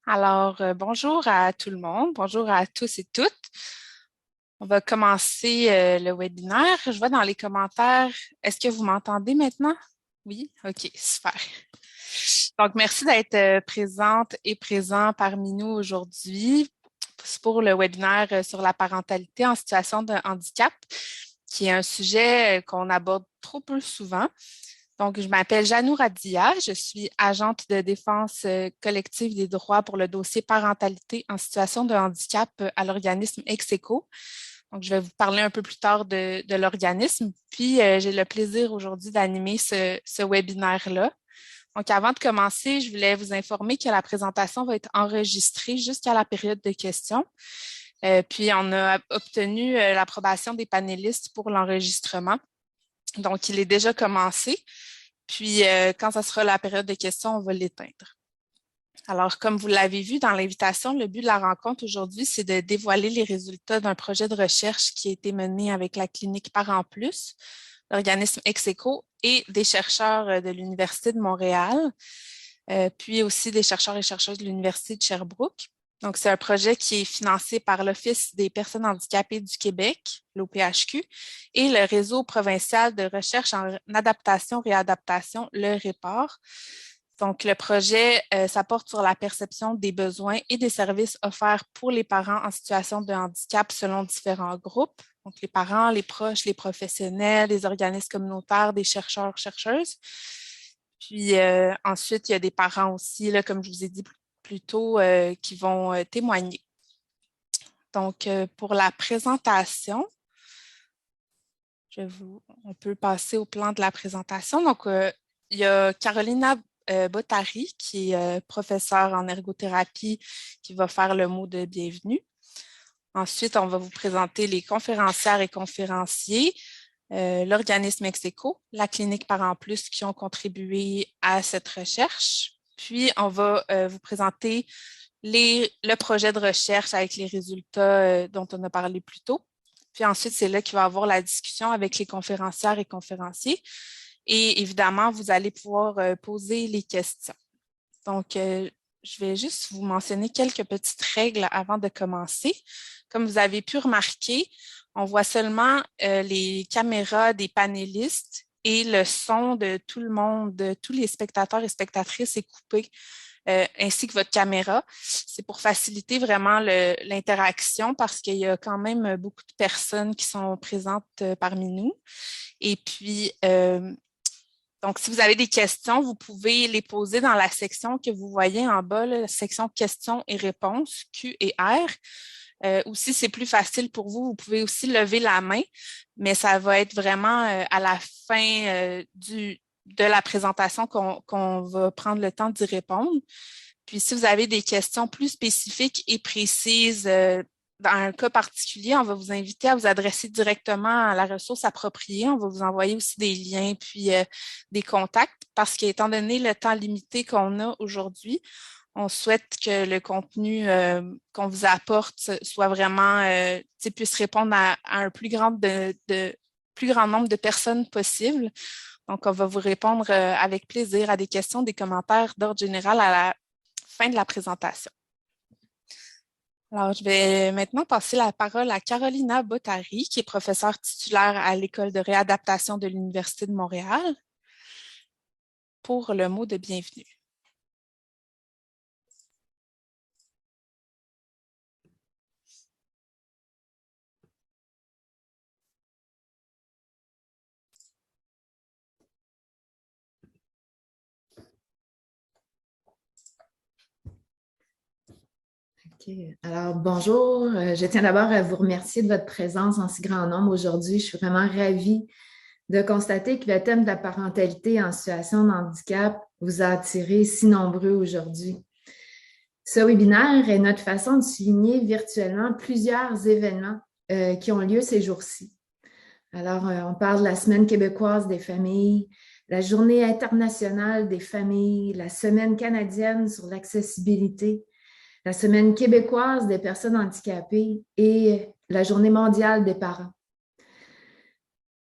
Bonjour à tout le monde, bonjour à tous et toutes. On va commencer le webinaire. Je vois dans les commentaires, est-ce que vous m'entendez maintenant? Oui? OK, super. Donc, merci d'être présente et présent parmi nous aujourd'hui pour le webinaire sur la parentalité en situation de handicap, qui est un sujet qu'on aborde trop peu souvent. Donc, je m'appelle Janou Radia, je suis agente de défense collective des droits pour le dossier parentalité en situation de handicap à l'organisme Execo. Donc, je vais vous parler un peu plus tard de l'organisme. Puis, j'ai le plaisir aujourd'hui d'animer ce webinaire-là. Donc, avant de commencer, je voulais vous informer que la présentation va être enregistrée jusqu'à la période de questions. Puis, on a obtenu l'approbation des panélistes pour l'enregistrement. Donc, il est déjà commencé. Puis, quand ça sera la période de questions, on va l'éteindre. Alors, comme vous l'avez vu dans l'invitation, le but de la rencontre aujourd'hui, c'est de dévoiler les résultats d'un projet de recherche qui a été mené avec la clinique Parents Plus, l'organisme Execo et des chercheurs de l'Université de Montréal, puis aussi des chercheurs et chercheuses de l'Université de Sherbrooke. Donc, c'est un projet qui est financé par l'Office des personnes handicapées du Québec, l'OPHQ, et le Réseau provincial de recherche en adaptation-réadaptation, le REPAR. Donc, le projet, ça porte sur la perception des besoins et des services offerts pour les parents en situation de handicap selon différents groupes. Donc, les parents, les proches, les professionnels, les organismes communautaires, des chercheurs, chercheuses. Puis ensuite, il y a des parents aussi, là, comme je vous ai dit plus tôt, qui vont témoigner. Donc, pour la présentation, on peut passer au plan de la présentation. Donc, il y a Carolina Bottary, qui est professeure en ergothérapie, qui va faire le mot de bienvenue. Ensuite, on va vous présenter les conférencières et conférenciers, l'organisme Execo, la clinique Parents Plus qui ont contribué à cette recherche. Puis, on va vous présenter le projet de recherche avec les résultats dont on a parlé plus tôt. Puis ensuite, c'est là qu'il va y avoir la discussion avec les conférencières et conférenciers. Et évidemment, vous allez pouvoir poser les questions. Donc, je vais juste vous mentionner quelques petites règles avant de commencer. Comme vous avez pu remarquer, on voit seulement les caméras des panélistes et le son de tout le monde, de tous les spectateurs et spectatrices est coupé, ainsi que votre caméra. C'est pour faciliter vraiment l'interaction parce qu'il y a quand même beaucoup de personnes qui sont présentes parmi nous. Et puis, donc, si vous avez des questions, vous pouvez les poser dans la section que vous voyez en bas, la section questions et réponses, Q et R. Ou si c'est plus facile pour vous, vous pouvez aussi lever la main, mais ça va être vraiment à la fin de la présentation qu'on va prendre le temps d'y répondre. Puis, si vous avez des questions plus spécifiques et précises dans un cas particulier, on va vous inviter à vous adresser directement à la ressource appropriée. On va vous envoyer aussi des liens puis des contacts parce qu'étant donné le temps limité qu'on a aujourd'hui, on souhaite que le contenu qu'on vous apporte soit vraiment, puisse répondre à un plus grand nombre de personnes possible. Donc, on va vous répondre avec plaisir à des questions, des commentaires d'ordre général à la fin de la présentation. Alors, je vais maintenant passer la parole à Carolina Bottary, qui est professeure titulaire à l'École de réadaptation de l'Université de Montréal, pour le mot de bienvenue. OK. Alors, bonjour. Je tiens d'abord à vous remercier de votre présence en si grand nombre aujourd'hui. Je suis vraiment ravie de constater que le thème de la parentalité en situation de handicap vous a attiré si nombreux aujourd'hui. Ce webinaire est notre façon de souligner virtuellement plusieurs événements qui ont lieu ces jours-ci. Alors, on parle de la Semaine québécoise des familles, la Journée internationale des familles, la Semaine canadienne sur l'accessibilité, la Semaine québécoise des personnes handicapées et la Journée mondiale des parents.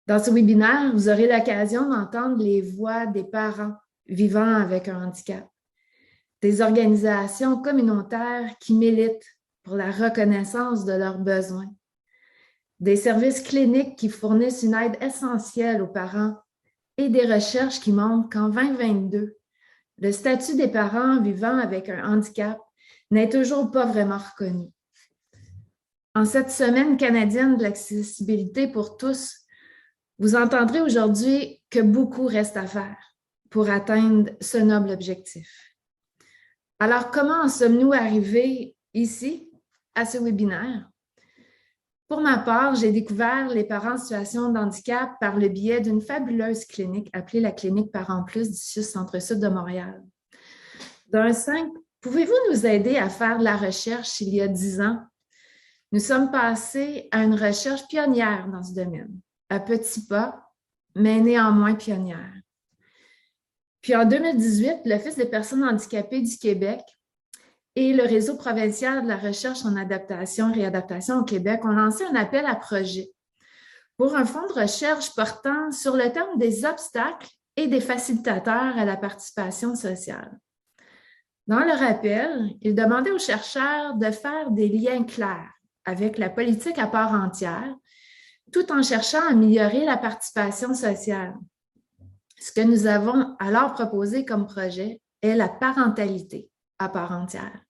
Dans ce webinaire, vous aurez l'occasion d'entendre les voix des parents vivant avec un handicap. des organisations communautaires qui militent pour la reconnaissance de leurs besoins, des services cliniques qui fournissent une aide essentielle aux parents et des recherches qui montrent qu'en 2022, le statut des parents vivant avec un handicap n'est toujours pas vraiment reconnu. En cette semaine canadienne de l'accessibilité pour tous, vous entendrez aujourd'hui que beaucoup reste à faire pour atteindre ce noble objectif. Alors, comment en sommes-nous arrivés ici, à ce webinaire? Pour ma part, j'ai découvert les parents en situation de handicap par le biais d'une fabuleuse clinique appelée la clinique Parents Plus du Centre-Sud de Montréal. D'un 5, pouvez-vous nous aider à faire de la recherche il y a 10 ans? Nous sommes passés à une recherche pionnière dans ce domaine, à petits pas, mais néanmoins pionnière. Puis en 2018, l'Office des personnes handicapées du Québec et le Réseau provincial de la recherche en adaptation et réadaptation au Québec ont lancé un appel à projet pour un fonds de recherche portant sur le thème des obstacles et des facilitateurs à la participation sociale. Dans leur appel, ils demandaient aux chercheurs de faire des liens clairs avec la politique à part entière, tout en cherchant à améliorer la participation sociale. Ce que nous avons alors proposé comme projet est la parentalité à part entière,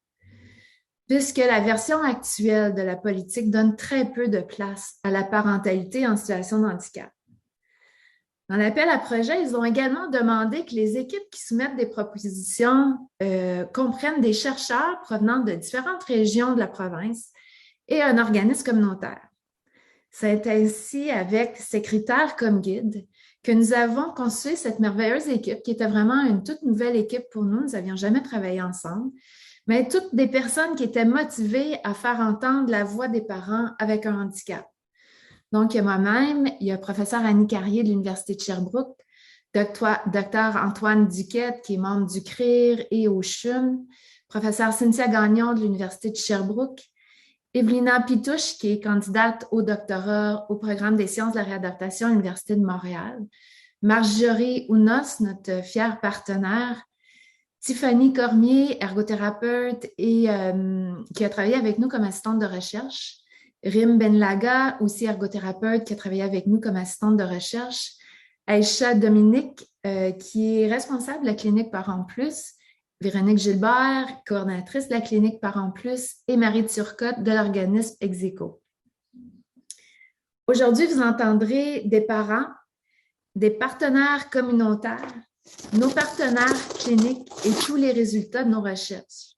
puisque la version actuelle de la politique donne très peu de place à la parentalité en situation de handicap. Dans l'appel à projet, ils ont également demandé que les équipes qui soumettent des propositions comprennent des chercheurs provenant de différentes régions de la province et un organisme communautaire. C'est ainsi avec ces critères comme guide que nous avons constitué cette merveilleuse équipe qui était vraiment une toute nouvelle équipe pour nous. Nous n'avions jamais travaillé ensemble, mais toutes des personnes qui étaient motivées à faire entendre la voix des parents avec un handicap. Donc, il y a moi-même, il y a le professeur Annie Carrier de l'Université de Sherbrooke, docteur Antoine Duquette, qui est membre du CRIR et au CHUM, professeur Cynthia Gagnon de l'Université de Sherbrooke, Evelina Pitouche, qui est candidate au doctorat au programme des sciences de la réadaptation à l'Université de Montréal, Marjorie Ounos, notre fière partenaire, Tiffany Cormier, ergothérapeute et qui a travaillé avec nous comme assistante de recherche, Rim Benlaga, aussi ergothérapeute, qui a travaillé avec nous comme assistante de recherche, Aïcha Dominique, qui est responsable de la clinique Parents Plus, Véronique Gilbert, coordonnatrice de la clinique Parents Plus, et Marie Turcotte de l'organisme Execo. Aujourd'hui, vous entendrez des parents, des partenaires communautaires, nos partenaires cliniques et tous les résultats de nos recherches.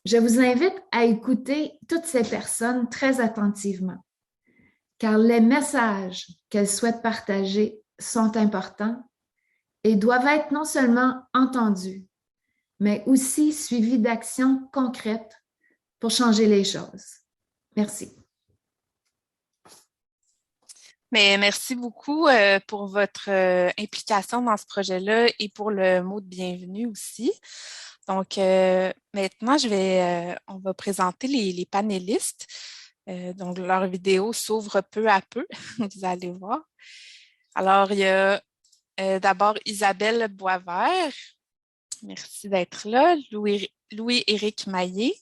Je vous invite à écouter toutes ces personnes très attentivement, car les messages qu'elles souhaitent partager sont importants et doivent être non seulement entendus, mais aussi suivis d'actions concrètes pour changer les choses. Merci. Mais merci beaucoup pour votre implication dans ce projet-là et pour le mot de bienvenue aussi. Donc, maintenant, on va présenter les panélistes. Donc, leur vidéo s'ouvre peu à peu, vous allez voir. Alors, il y a d'abord Isabelle Boisvert. Merci d'être là. Louis-Éric Maillé,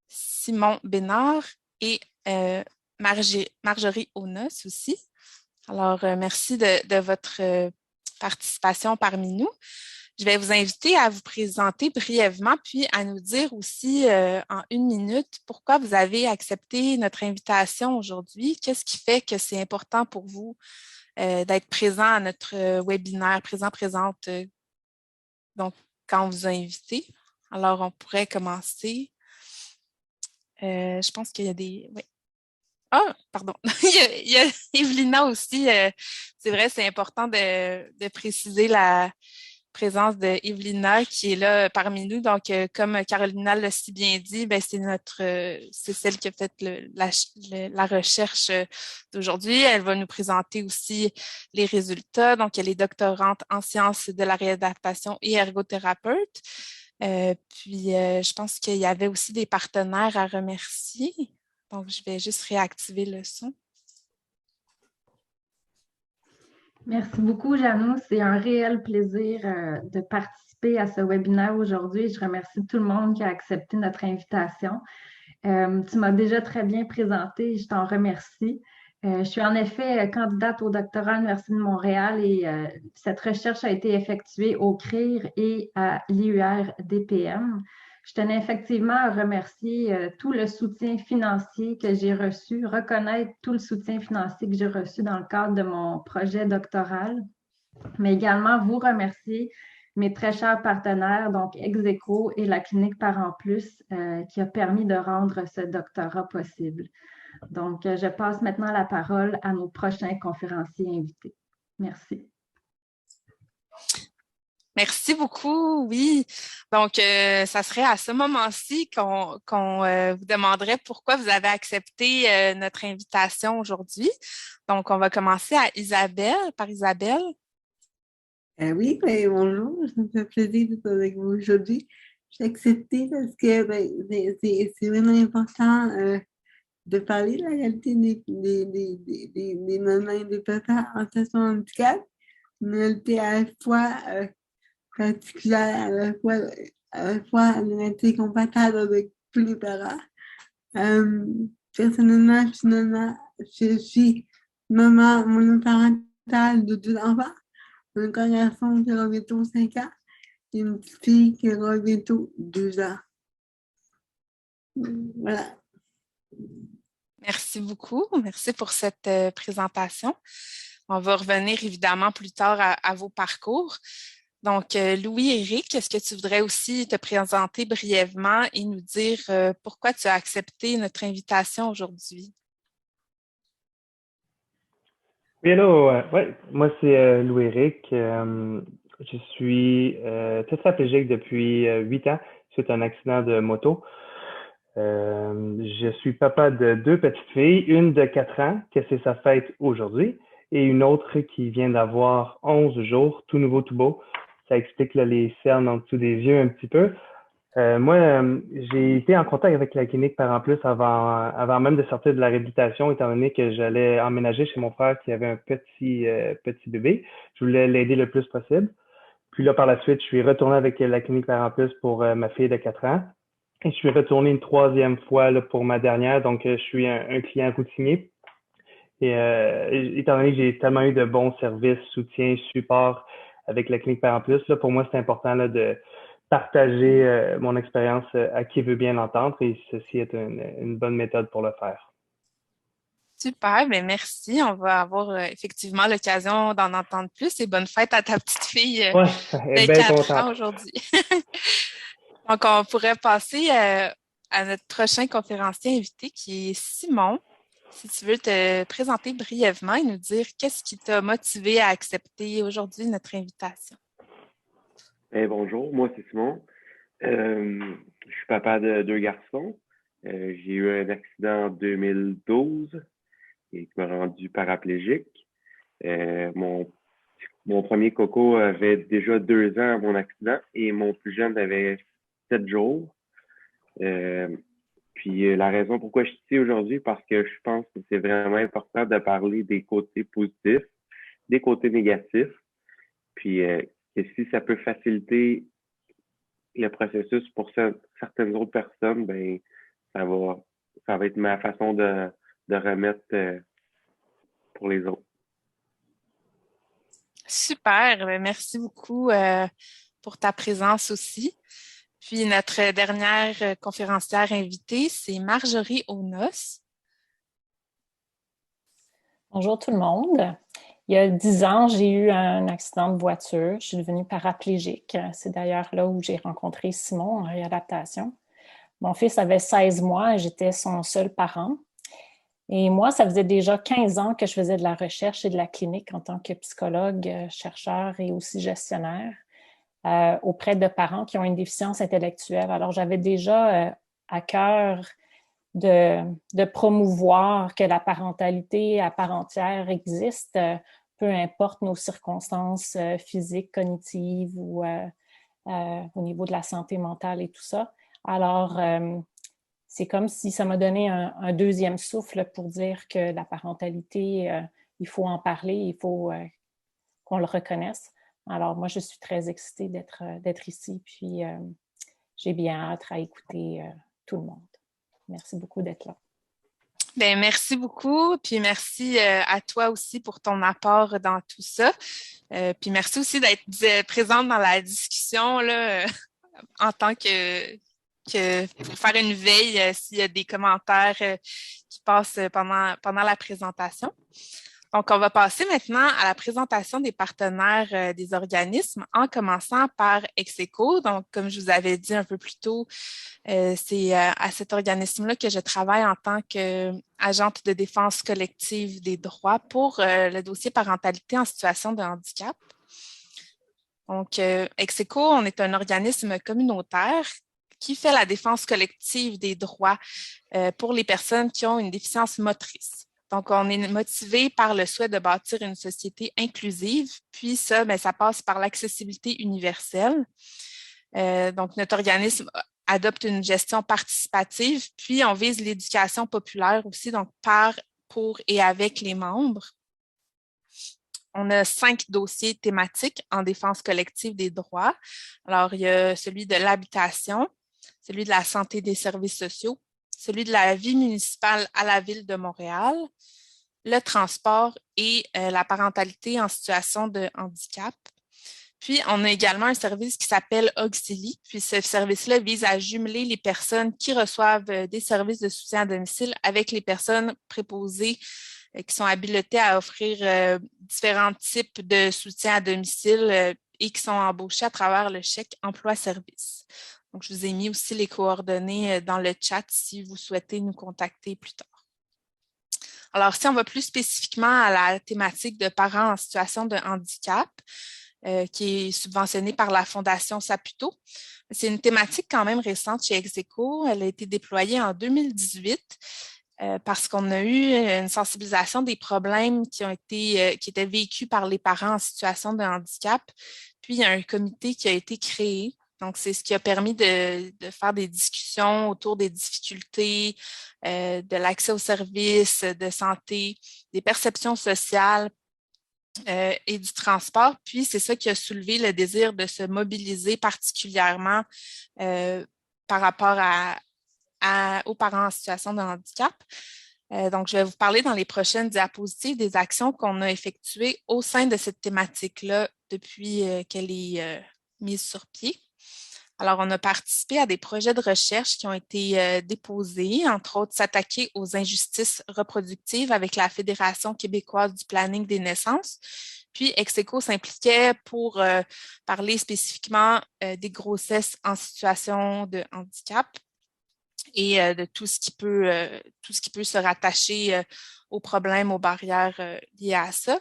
Simon Bénard et Marjorie Ounos aussi. Alors, merci de votre participation parmi nous. Je vais vous inviter à vous présenter brièvement, puis à nous dire aussi en 1 minute pourquoi vous avez accepté notre invitation aujourd'hui. Qu'est-ce qui fait que c'est important pour vous d'être présent à notre webinaire, présente, donc quand on vous a invité. Alors, on pourrait commencer. Je pense qu'il y a des... Oui. Ah, pardon. il y a Evelina aussi. C'est vrai, c'est important de préciser la présence de Evelina qui est là parmi nous. Donc, comme Carolina l'a si bien dit, ben, c'est celle qui a fait la recherche d'aujourd'hui. Elle va nous présenter aussi les résultats. Donc, elle est doctorante en sciences de la réadaptation et ergothérapeute. Puis, je pense qu'il y avait aussi des partenaires à remercier. Donc, je vais juste réactiver le son. Merci beaucoup, Janou. C'est un réel plaisir de participer à ce webinaire aujourd'hui. Je remercie tout le monde qui a accepté notre invitation. Tu m'as déjà très bien présenté, je t'en remercie. Je suis en effet candidate au doctorat à l'Université de Montréal et cette recherche a été effectuée au CRIR et à l'IUR-DPM. Je tenais effectivement à remercier tout le soutien financier que j'ai reçu, reconnaître tout le soutien financier que j'ai reçu dans le cadre de mon projet doctoral, mais également vous remercier mes très chers partenaires, donc Execo et la clinique Parents Plus, qui a permis de rendre ce doctorat possible. Donc, je passe maintenant la parole à nos prochains conférenciers invités. Merci. Merci beaucoup, oui. Donc, ça serait à ce moment-ci qu'on vous demanderait pourquoi vous avez accepté notre invitation aujourd'hui. Donc, on va commencer par Isabelle. Oui, ben, bonjour, ça me fait plaisir d'être avec vous aujourd'hui. J'ai accepté parce que ben, c'est vraiment important de parler de la réalité des mamans et des papas en situation de handicap. Une réalité à la fois particulière, à la fois une réalité compatible avec tous les parents. Personnellement, finalement, je suis maman monoparentale de 2 enfants. Un grand garçon qui aura bientôt 5 ans et une petite fille qui aura bientôt 2 ans. Voilà. Merci beaucoup. Merci pour cette présentation. On va revenir évidemment plus tard à vos parcours. Donc, Louis-Éric, est-ce que tu voudrais aussi te présenter brièvement et nous dire pourquoi tu as accepté notre invitation aujourd'hui? Oui, hello. Ouais, moi c'est Louis-Éric. Je suis tétraplégique depuis 8 ans suite à un accident de moto. Je suis papa de 2 petites filles, une de 4 ans, que c'est sa fête aujourd'hui, et une autre qui vient d'avoir 11 jours, tout nouveau, tout beau. Ça explique là, les cernes en dessous des yeux un petit peu. Moi, j'ai été en contact avec la clinique Parents Plus avant même de sortir de la réhabilitation, étant donné que j'allais emménager chez mon frère qui avait un petit bébé. Je voulais l'aider le plus possible. Puis là, par la suite, je suis retourné avec la clinique Parents Plus pour ma fille de 4 ans. Et je suis retourné une troisième fois là, pour ma dernière. Donc, je suis un client routinier. Et étant donné que j'ai tellement eu de bons services, soutien, support avec la clinique Parents Plus, là, pour moi, c'est important là, de partager mon expérience à qui veut bien l'entendre et ceci est une bonne méthode pour le faire. Super, bien merci. On va avoir effectivement l'occasion d'en entendre plus et bonne fête à ta petite fille Ouais, elle est de bien 4 ans contente. aujourd'hui. Donc, on pourrait passer à notre prochain conférencier invité qui est Simon. Si tu veux te présenter brièvement et nous dire qu'est-ce qui t'a motivé à accepter aujourd'hui notre invitation. Bonjour, moi c'est Simon. Je suis papa de 2 garçons. J'ai eu un accident en 2012 et qui m'a rendu paraplégique. Mon premier coco avait déjà 2 ans à mon accident et mon plus jeune avait 7 jours. Puis la raison pourquoi je suis ici aujourd'hui, parce que je pense que c'est vraiment important de parler des côtés positifs, des côtés négatifs, puis que si ça peut faciliter le processus pour certaines autres personnes, ben ça va être ma façon de remettre pour les autres. Super, bien, merci beaucoup pour ta présence aussi. Puis notre dernière conférencière invitée, c'est Marjorie Onos. Bonjour tout le monde. Il y a 10 ans, j'ai eu un accident de voiture. Je suis devenue paraplégique. C'est d'ailleurs là où j'ai rencontré Simon en réadaptation. Mon fils avait 16 mois et j'étais son seul parent. Et moi, ça faisait déjà 15 ans que je faisais de la recherche et de la clinique en tant que psychologue, chercheur et aussi gestionnaire auprès de parents qui ont une déficience intellectuelle. Alors, j'avais déjà à cœur de promouvoir que la parentalité à part entière existe, peu importe nos circonstances physiques, cognitives ou au niveau de la santé mentale et tout ça. Alors, c'est comme si ça m'a donné un deuxième souffle pour dire que la parentalité, il faut en parler, il faut qu'on le reconnaisse. Alors, moi, je suis très excitée d'être ici, puis j'ai bien hâte à écouter tout le monde. Merci beaucoup d'être là. Bien, merci beaucoup, puis merci à toi aussi pour ton apport dans tout ça. Puis merci aussi d'être présente dans la discussion là, en tant que pour faire une veille s'il y a des commentaires qui passent pendant la présentation. Donc, on va passer maintenant à la présentation des partenaires des organismes, en commençant par Execo. Donc, comme je vous avais dit un peu plus tôt, c'est à cet organisme-là que je travaille en tant qu'agente de défense collective des droits pour le dossier parentalité en situation de handicap. Donc, Execo, on est un organisme communautaire qui fait la défense collective des droits pour les personnes qui ont une déficience motrice. Donc, on est motivé par le souhait de bâtir une société inclusive, puis ça, bien, ça passe par l'accessibilité universelle. Donc, notre organisme adopte une gestion participative, puis on vise l'éducation populaire aussi, donc par, pour et avec les membres. On a 5 dossiers thématiques en défense collective des droits. Alors, il y a celui de l'habitation, celui de la santé et des services sociaux, celui de la vie municipale à la Ville de Montréal, le transport et la parentalité en situation de handicap. Puis, on a également un service qui s'appelle Auxili. Puis, ce service-là vise à jumeler les personnes qui reçoivent des services de soutien à domicile avec les personnes préposées qui sont habilitées à offrir différents types de soutien à domicile et qui sont embauchées à travers le chèque emploi-service. Donc, je vous ai mis aussi les coordonnées dans le chat si vous souhaitez nous contacter plus tard. Alors, si on va plus spécifiquement à la thématique de parents en situation de handicap, qui est subventionnée par la Fondation Saputo, c'est une thématique quand même récente chez Execo. Elle a été déployée en 2018 parce qu'on a eu une sensibilisation des problèmes qui étaient vécus par les parents en situation de handicap. Puis, il y a un comité qui a été créé. Donc, c'est ce qui a permis de faire des discussions autour des difficultés, de l'accès aux services de santé, des perceptions sociales et du transport. Puis, c'est ça qui a soulevé le désir de se mobiliser particulièrement par rapport aux parents en situation de handicap. Donc, je vais vous parler dans les prochaines diapositives des actions qu'on a effectuées au sein de cette thématique-là depuis qu'elle est mise sur pied. Alors, on a participé à des projets de recherche qui ont été déposés, entre autres s'attaquer aux injustices reproductives avec la Fédération québécoise du planning des naissances. Puis, Execo s'impliquait pour parler spécifiquement des grossesses en situation de handicap et de tout ce qui peut se rattacher aux problèmes, aux barrières liées à ça.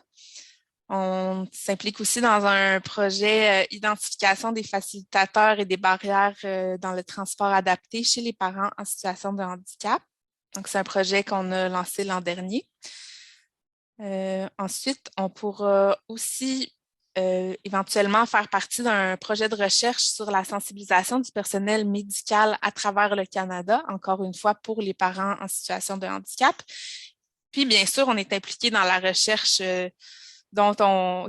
On s'implique aussi dans un projet identification des facilitateurs et des barrières dans le transport adapté chez les parents en situation de handicap. Donc, c'est un projet qu'on a lancé l'an dernier. Ensuite, on pourra aussi éventuellement faire partie d'un projet de recherche sur la sensibilisation du personnel médical à travers le Canada, encore une fois pour les parents en situation de handicap. Puis, bien sûr, on est impliqué dans la recherche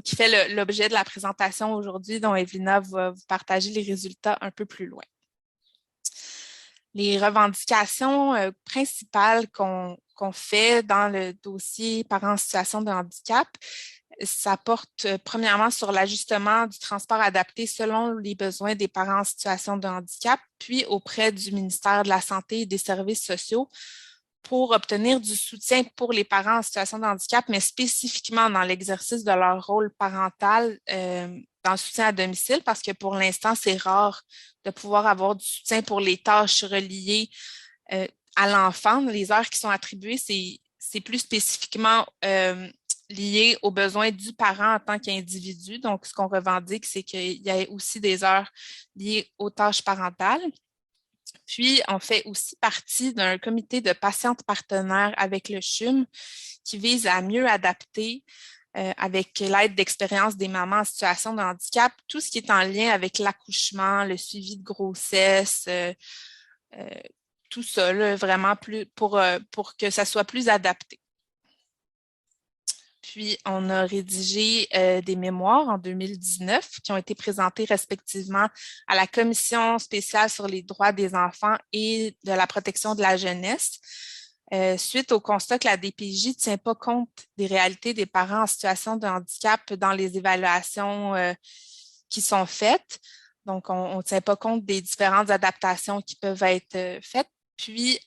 qui fait l'objet de la présentation aujourd'hui, dont Evelina va vous partager les résultats un peu plus loin. Les revendications principales qu'on fait dans le dossier parents en situation de handicap, ça porte premièrement sur l'ajustement du transport adapté selon les besoins des parents en situation de handicap, puis auprès du ministère de la Santé et des Services sociaux pour obtenir du soutien pour les parents en situation de handicap, mais spécifiquement dans l'exercice de leur rôle parental dans le soutien à domicile, parce que pour l'instant, c'est rare de pouvoir avoir du soutien pour les tâches reliées à l'enfant. Les heures qui sont attribuées, c'est plus spécifiquement lié aux besoins du parent en tant qu'individu. Donc, ce qu'on revendique, c'est qu'il y ait aussi des heures liées aux tâches parentales. Puis, on fait aussi partie d'un comité de patientes partenaires avec le CHUM qui vise à mieux adapter, avec l'aide d'expérience des mamans en situation de handicap, tout ce qui est en lien avec l'accouchement, le suivi de grossesse, tout ça, là, vraiment pour que ça soit plus adapté. Puis, on a rédigé des mémoires en 2019 qui ont été présentées respectivement à la Commission spéciale sur les droits des enfants et de la protection de la jeunesse, suite au constat que la DPJ ne tient pas compte des réalités des parents en situation de handicap dans les évaluations qui sont faites. Donc, on ne tient pas compte des différentes adaptations qui peuvent être faites. Puis,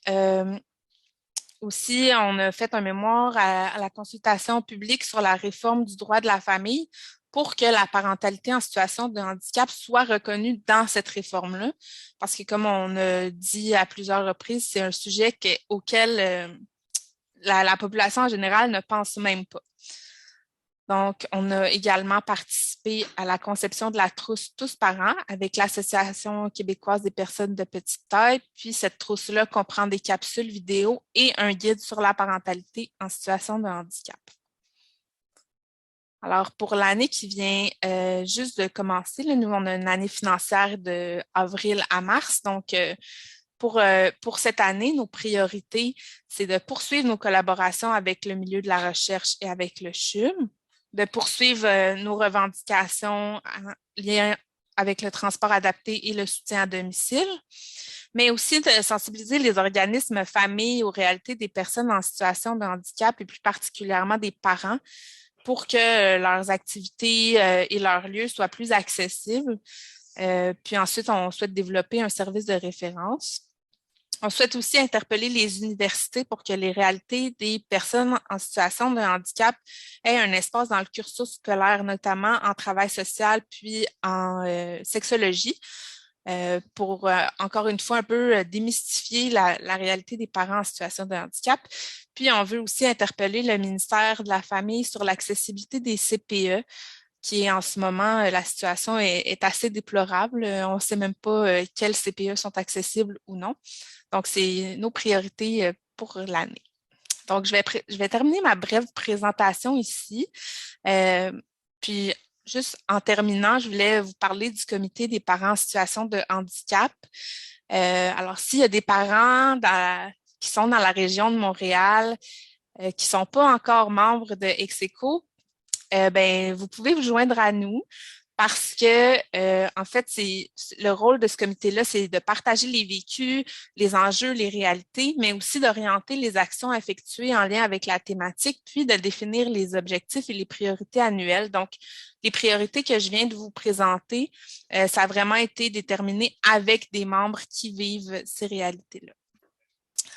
aussi, on a fait un mémoire à la consultation publique sur la réforme du droit de la famille pour que la parentalité en situation de handicap soit reconnue dans cette réforme-là. Parce que, comme on a dit à plusieurs reprises, c'est un sujet auquel la population en général ne pense même pas. Donc, on a également participé à la conception de la trousse Tous parents avec l'Association québécoise des personnes de petite taille. Puis, cette trousse-là comprend des capsules vidéo et un guide sur la parentalité en situation de handicap. Alors, pour l'année qui vient juste de commencer, là, nous, on a une année financière de avril à mars. Donc, pour cette année, nos priorités, c'est de poursuivre nos collaborations avec le milieu de la recherche et avec le CHUM, de poursuivre nos revendications en lien avec le transport adapté et le soutien à domicile, mais aussi de sensibiliser les organismes familles aux réalités des personnes en situation de handicap et plus particulièrement des parents pour que leurs activités et leurs lieux soient plus accessibles. Puis ensuite, on souhaite développer un service de référence. On souhaite aussi interpeller les universités pour que les réalités des personnes en situation de handicap aient un espace dans le cursus scolaire, notamment en travail social puis en sexologie, pour encore une fois un peu démystifier la réalité des parents en situation de handicap. Puis on veut aussi interpeller le ministère de la Famille sur l'accessibilité des CPE, qui est en ce moment, la situation est assez déplorable. On ne sait même pas quels CPE sont accessibles ou non. Donc, c'est nos priorités pour l'année. Donc, je vais terminer ma brève présentation ici. Puis, juste en terminant, je voulais vous parler du comité des parents en situation de handicap. Alors, s'il y a des parents qui sont dans la région de Montréal, qui ne sont pas encore membres de Execo, ben, vous pouvez vous joindre à nous. Parce que, en fait, le rôle de ce comité-là, c'est de partager les vécus, les enjeux, les réalités, mais aussi d'orienter les actions effectuées en lien avec la thématique, puis de définir les objectifs et les priorités annuelles. Donc, les priorités que je viens de vous présenter, ça a vraiment été déterminé avec des membres qui vivent ces réalités-là.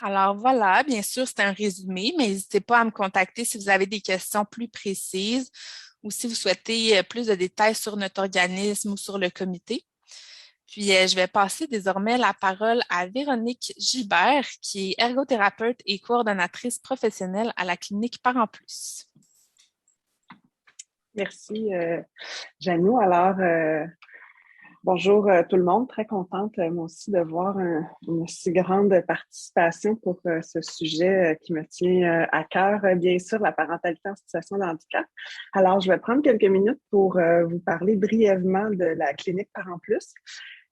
Alors voilà, bien sûr, c'est un résumé, mais n'hésitez pas à me contacter si vous avez des questions plus précises ou si vous souhaitez plus de détails sur notre organisme ou sur le comité. Puis, je vais passer désormais la parole à Véronique Gilbert, qui est ergothérapeute et coordonnatrice professionnelle à la clinique Parents Plus. Merci, Janou. Alors, bonjour tout le monde. Très contente, moi aussi, de voir une si grande participation pour ce sujet qui me tient à cœur, bien sûr, la parentalité en situation de handicap. Alors, je vais prendre quelques minutes pour vous parler brièvement de la clinique Parents Plus.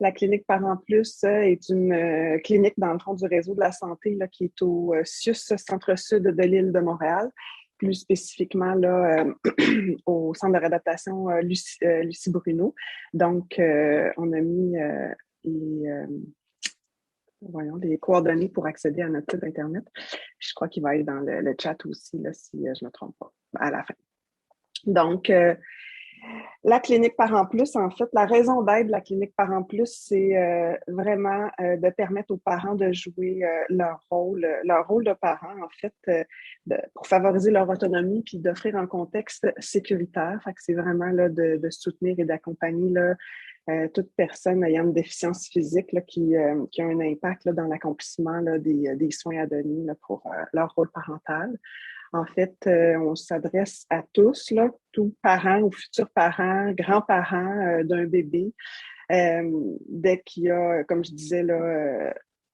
La clinique Parents Plus est une clinique dans le fond du réseau de la santé là, qui est au CIUS, centre-sud de l'île de Montréal. Plus spécifiquement là, au centre de réadaptation Lucie Bruno. Donc, on a mis les coordonnées pour accéder à notre site Internet. Je crois qu'il va être dans le chat aussi, là, si je ne me trompe pas, à la fin. Donc, la clinique Parents Plus, en fait, la raison d'être de la clinique Parents Plus, c'est vraiment de permettre aux parents de jouer leur rôle de parent, en fait, pour favoriser leur autonomie puis d'offrir un contexte sécuritaire. Fait que c'est vraiment là, de soutenir et d'accompagner là, toute personne ayant une déficience physique là, qui a un impact là, dans l'accomplissement là, des soins à donner là, pour leur rôle parental. En fait, on s'adresse à tous, là, tous parents ou futurs parents, grands-parents d'un bébé. Dès qu'il y a, comme je disais, là,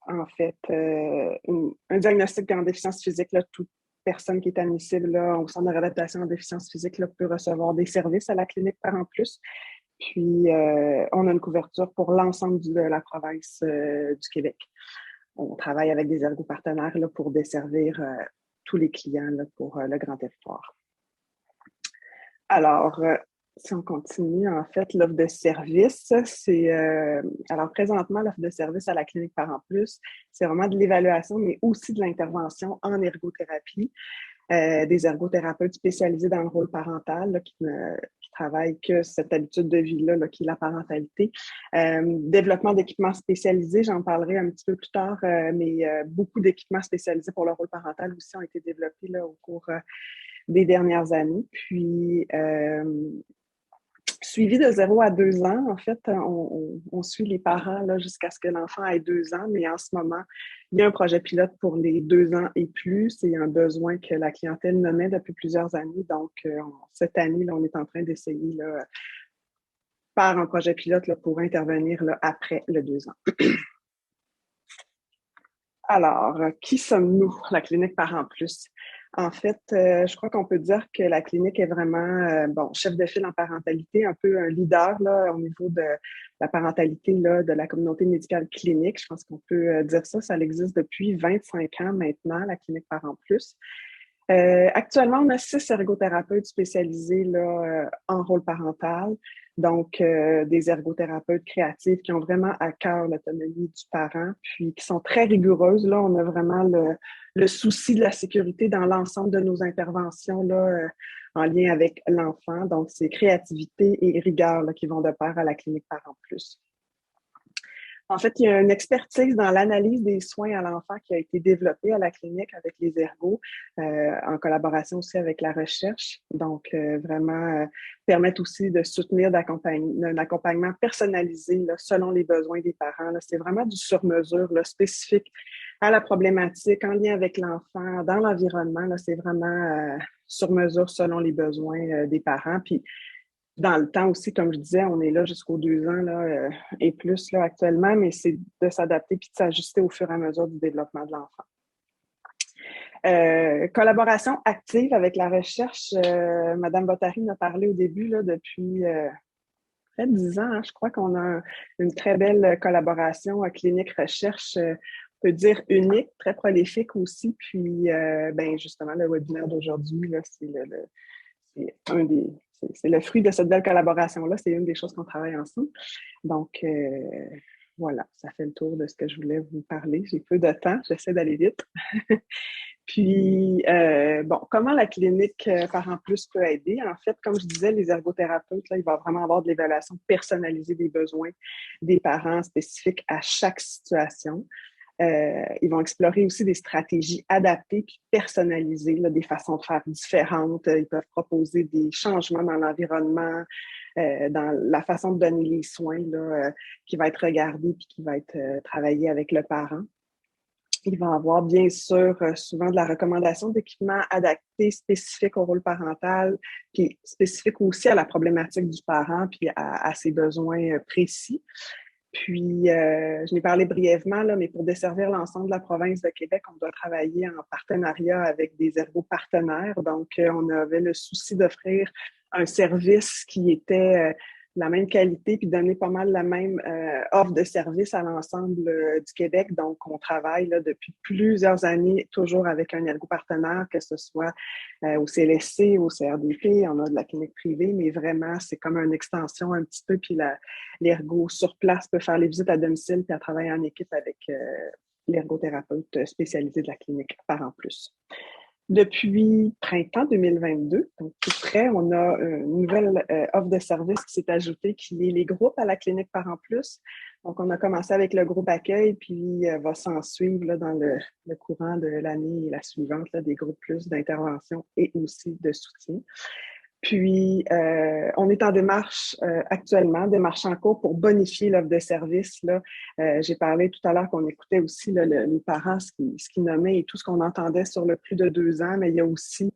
en fait, un diagnostic en déficience physique, là, toute personne qui est admissible là, au centre de réadaptation en déficience physique là, peut recevoir des services à la clinique Parents Plus. Puis, on a une couverture pour l'ensemble de la province du Québec. On travaille avec des ergopartenaires là, pour desservir tous les clients là, pour le grand territoire. Alors, si on continue, en fait, l'offre de service, c'est... alors, présentement, l'offre de service à la Clinique Parents Plus, c'est vraiment de l'évaluation, mais aussi de l'intervention en ergothérapie. Des ergothérapeutes spécialisés dans le rôle parental là, qui travaillent que cette habitude de vie-là, là, qui est la parentalité. Développement d'équipements spécialisés, j'en parlerai un petit peu plus tard, mais beaucoup d'équipements spécialisés pour le rôle parental aussi ont été développés là, au cours des dernières années. Puis, suivi de 0 à 2 ans, en fait, on suit les parents là, jusqu'à ce que l'enfant ait 2 ans, mais en ce moment, il y a un projet pilote pour les 2 ans et plus. C'est un besoin que la clientèle nommait depuis plusieurs années. Donc, cette année, là, on est en train d'essayer là, par un projet pilote là, pour intervenir là, après le 2 ans. Alors, qui sommes-nous, la Clinique Parents Plus? En fait, je crois qu'on peut dire que la clinique est vraiment, chef de file en parentalité, un peu un leader là, au niveau de la parentalité là, de la communauté médicale clinique. Je pense qu'on peut dire ça. Ça existe depuis 25 ans maintenant, la Clinique Parents Plus. Actuellement, on a 6 ergothérapeutes spécialisés là, en rôle parental, donc des ergothérapeutes créatifs qui ont vraiment à cœur l'autonomie du parent, puis qui sont très rigoureuses. Là, on a vraiment le souci de la sécurité dans l'ensemble de nos interventions là, en lien avec l'enfant. Donc, c'est créativité et rigueur là, qui vont de pair à la Clinique Parents Plus. En fait, il y a une expertise dans l'analyse des soins à l'enfant qui a été développée à la clinique avec les ergos, en collaboration aussi avec la recherche. Donc, vraiment, permettre aussi de soutenir un accompagnement personnalisé là, selon les besoins des parents. Là. C'est vraiment du sur-mesure là, spécifique à la problématique, en lien avec l'enfant, dans l'environnement. Là, c'est vraiment sur mesure selon les besoins des parents. Puis, dans le temps aussi, comme je disais, on est là jusqu'aux 2 ans là, et plus là, actuellement, mais c'est de s'adapter puis de s'ajuster au fur et à mesure du développement de l'enfant. Collaboration active avec la recherche. Madame Bottary m'a parlé au début, là, depuis près de 10 ans. Hein, je crois qu'on a une très belle collaboration clinique recherche, on peut dire unique, très prolifique aussi. Puis, justement, le webinaire d'aujourd'hui, là, c'est c'est le fruit de cette belle collaboration-là. C'est une des choses qu'on travaille ensemble. Donc, voilà, ça fait le tour de ce que je voulais vous parler. J'ai peu de temps, j'essaie d'aller vite. Puis, comment la clinique Parents Plus peut aider? En fait, comme je disais, les ergothérapeutes, là, il va vraiment avoir de l'évaluation personnalisée des besoins des parents spécifiques à chaque situation. Ils vont explorer aussi des stratégies adaptées puis personnalisées, là, des façons de faire différentes. Ils peuvent proposer des changements dans l'environnement, dans la façon de donner les soins là, qui va être regardé puis qui va être travaillé avec le parent. Il va avoir bien sûr souvent de la recommandation d'équipements adaptés spécifiques au rôle parental, puis spécifiques aussi à la problématique du parent puis à ses besoins précis. Puis, je n'ai parlé brièvement, là, mais pour desservir l'ensemble de la province de Québec, on doit travailler en partenariat avec des ergopartenaires. Donc, on avait le souci d'offrir un service qui était la même qualité puis donner pas mal la même offre de service à l'ensemble du Québec. Donc, on travaille là, depuis plusieurs années toujours avec un ergopartenaire, que ce soit au CLSC, au CRDP, on a de la clinique privée, mais vraiment, c'est comme une extension un petit peu, puis l'ergo sur place peut faire les visites à domicile puis à travailler en équipe avec l'ergothérapeute spécialisé de la clinique Parents Plus. Depuis printemps 2022, donc tout près, on a une nouvelle offre de service qui s'est ajoutée, qui est les groupes à la clinique Parents Plus. Donc, on a commencé avec le groupe accueil, puis va s'en suivre là, dans le courant de l'année et la suivante, là, des groupes plus d'intervention et aussi de soutien. Puis, on est en démarche actuellement, démarche en cours pour bonifier l'offre de service. Là. J'ai parlé tout à l'heure qu'on écoutait aussi là, les parents, ce qu'ils nommaient et tout ce qu'on entendait sur le plus de 2 ans, mais il y a aussi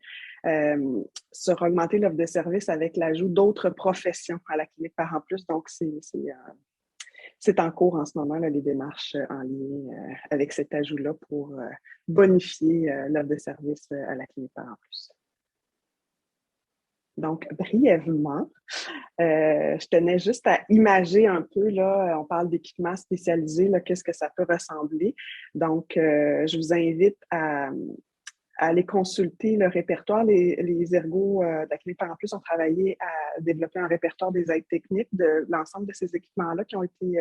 sur augmenter l'offre de service avec l'ajout d'autres professions à la clinique Parents Plus. Donc, c'est en cours en ce moment, là, les démarches en lien avec cet ajout-là pour bonifier l'offre de service à la clinique Parents Plus. Donc, brièvement, je tenais juste à imager un peu, là, on parle d'équipements spécialisés, là, qu'est-ce que ça peut ressembler. Donc, je vous invite à aller consulter le répertoire. Les ergos de la Clinique Parents Plus ont travaillé à développer un répertoire des aides techniques de l'ensemble de ces équipements-là qui ont été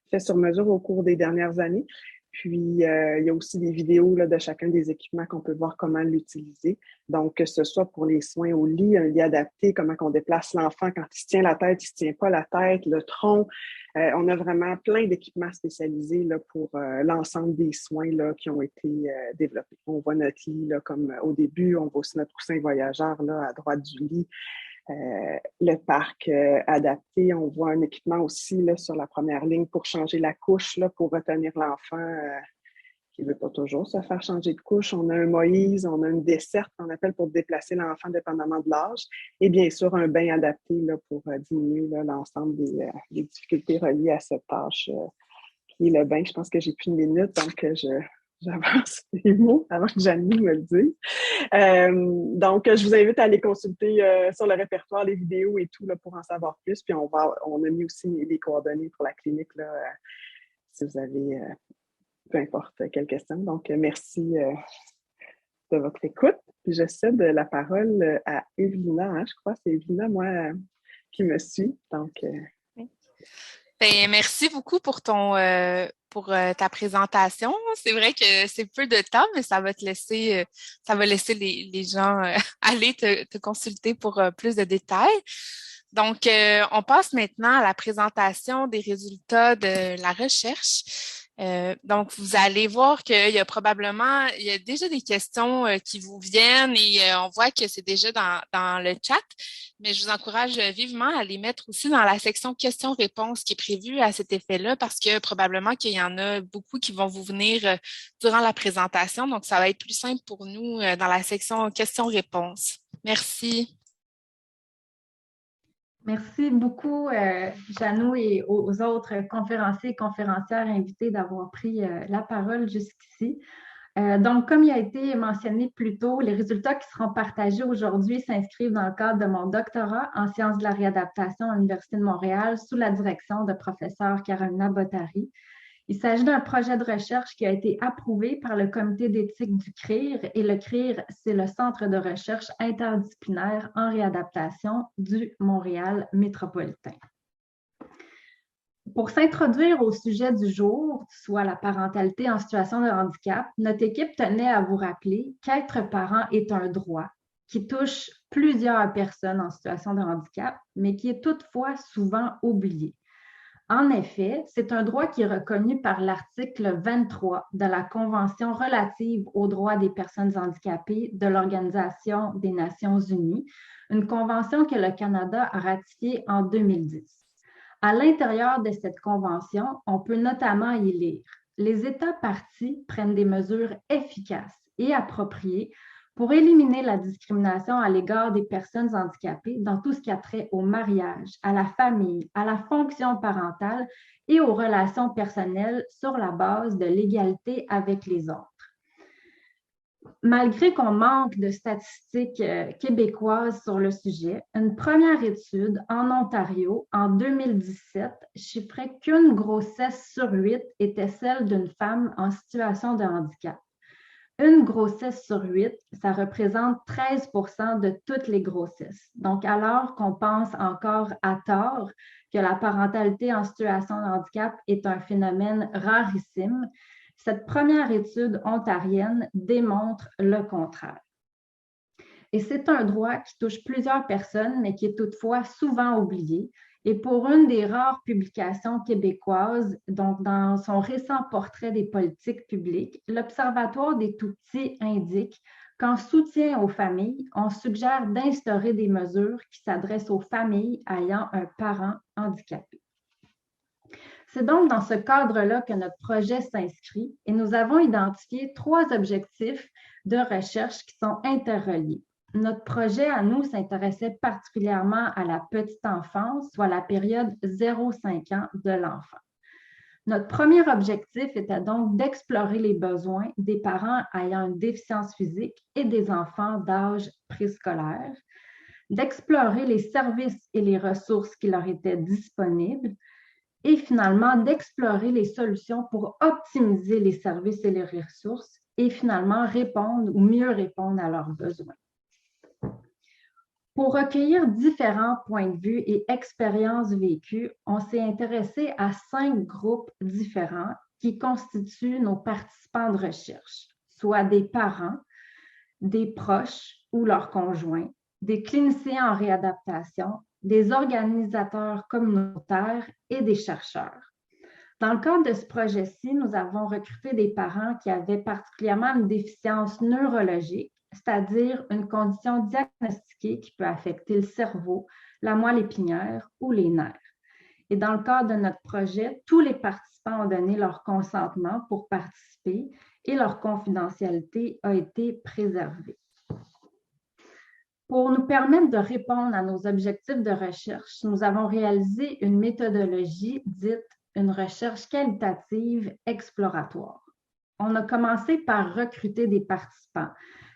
faits sur mesure au cours des dernières années. Puis, il y a aussi des vidéos là, de chacun des équipements qu'on peut voir comment l'utiliser. Donc, que ce soit pour les soins au lit, un lit adapté, comment on déplace l'enfant quand il se tient la tête, il ne se tient pas la tête, le tronc. On a vraiment plein d'équipements spécialisés là, pour l'ensemble des soins là, qui ont été développés. On voit notre lit là, comme au début, on voit aussi notre coussin voyageur là, à droite du lit. Le parc adapté, on voit un équipement aussi là, sur la première ligne pour changer la couche, là, pour retenir l'enfant qui ne veut pas toujours se faire changer de couche. On a un Moïse, on a une desserte qu'on appelle pour déplacer l'enfant dépendamment de l'âge. Et bien sûr, un bain adapté là, pour diminuer là, l'ensemble des difficultés reliées à cette tâche qui est le bain. Je pense que j'ai plus une minute, donc j'avance les mots avant que Janie me le dise. Donc, je vous invite à aller consulter sur le répertoire les vidéos et tout là, pour en savoir plus. Puis, on a mis aussi les coordonnées pour la clinique là, si vous avez peu importe quelle question. Donc, merci de votre écoute. Puis, je cède la parole à Evelina. Hein, je crois que c'est Evelina, moi, qui me suit. Donc, ben, merci beaucoup pour ta présentation. C'est vrai que c'est peu de temps, mais ça va laisser les gens aller te consulter pour plus de détails. Donc, on passe maintenant à la présentation des résultats de la recherche. Donc, vous allez voir qu'il y a déjà des questions qui vous viennent et on voit que c'est déjà dans le chat, mais je vous encourage vivement à les mettre aussi dans la section questions-réponses qui est prévue à cet effet-là parce que probablement qu'il y en a beaucoup qui vont vous venir durant la présentation. Donc, ça va être plus simple pour nous dans la section questions-réponses. Merci. Merci beaucoup, Janou, et aux autres conférenciers et conférencières invités d'avoir pris la parole jusqu'ici. Donc, comme il a été mentionné plus tôt, les résultats qui seront partagés aujourd'hui s'inscrivent dans le cadre de mon doctorat en sciences de la réadaptation à l'Université de Montréal sous la direction de professeure Carolina Bottary. Il s'agit d'un projet de recherche qui a été approuvé par le comité d'éthique du CRIR et le CRIR, c'est le Centre de recherche interdisciplinaire en réadaptation du Montréal métropolitain. Pour s'introduire au sujet du jour, soit la parentalité en situation de handicap, notre équipe tenait à vous rappeler qu'être parent est un droit qui touche plusieurs personnes en situation de handicap, mais qui est toutefois souvent oublié. En effet, c'est un droit qui est reconnu par l'article 23 de la Convention relative aux droits des personnes handicapées de l'Organisation des Nations unies, une convention que le Canada a ratifiée en 2010. À l'intérieur de cette convention, on peut notamment y lire « Les États parties prennent des mesures efficaces et appropriées pour éliminer la discrimination à l'égard des personnes handicapées dans tout ce qui a trait au mariage, à la famille, à la fonction parentale et aux relations personnelles sur la base de l'égalité avec les autres. » Malgré qu'on manque de statistiques québécoises sur le sujet, une première étude en Ontario en 2017 chiffrait qu'une grossesse sur 8 était celle d'une femme en situation de handicap. Une grossesse sur 8, ça représente 13% de toutes les grossesses. Donc, alors qu'on pense encore à tort que la parentalité en situation de handicap est un phénomène rarissime, cette première étude ontarienne démontre le contraire. Et c'est un droit qui touche plusieurs personnes, mais qui est toutefois souvent oublié. Et pour une des rares publications québécoises, donc dans son récent portrait des politiques publiques, l'Observatoire des tout-petits indique qu'en soutien aux familles, on suggère d'instaurer des mesures qui s'adressent aux familles ayant un parent handicapé. C'est donc dans ce cadre-là que notre projet s'inscrit et nous avons identifié 3 objectifs de recherche qui sont interreliés. Notre projet, à nous, s'intéressait particulièrement à la petite enfance, soit la période 0-5 ans de l'enfant. Notre premier objectif était donc d'explorer les besoins des parents ayant une déficience physique et des enfants d'âge préscolaire, d'explorer les services et les ressources qui leur étaient disponibles et finalement d'explorer les solutions pour optimiser les services et les ressources et finalement répondre ou mieux répondre à leurs besoins. Pour recueillir différents points de vue et expériences vécues, on s'est intéressé à 5 groupes différents qui constituent nos participants de recherche, soit des parents, des proches ou leurs conjoints, des cliniciens en réadaptation, des organisateurs communautaires et des chercheurs. Dans le cadre de ce projet-ci, nous avons recruté des parents qui avaient particulièrement une déficience neurologique, c'est-à-dire une condition diagnostiquée qui peut affecter le cerveau, la moelle épinière ou les nerfs. Et dans le cadre de notre projet, tous les participants ont donné leur consentement pour participer et leur confidentialité a été préservée. Pour nous permettre de répondre à nos objectifs de recherche, nous avons réalisé une méthodologie dite une recherche qualitative exploratoire. On a commencé par recruter des participants,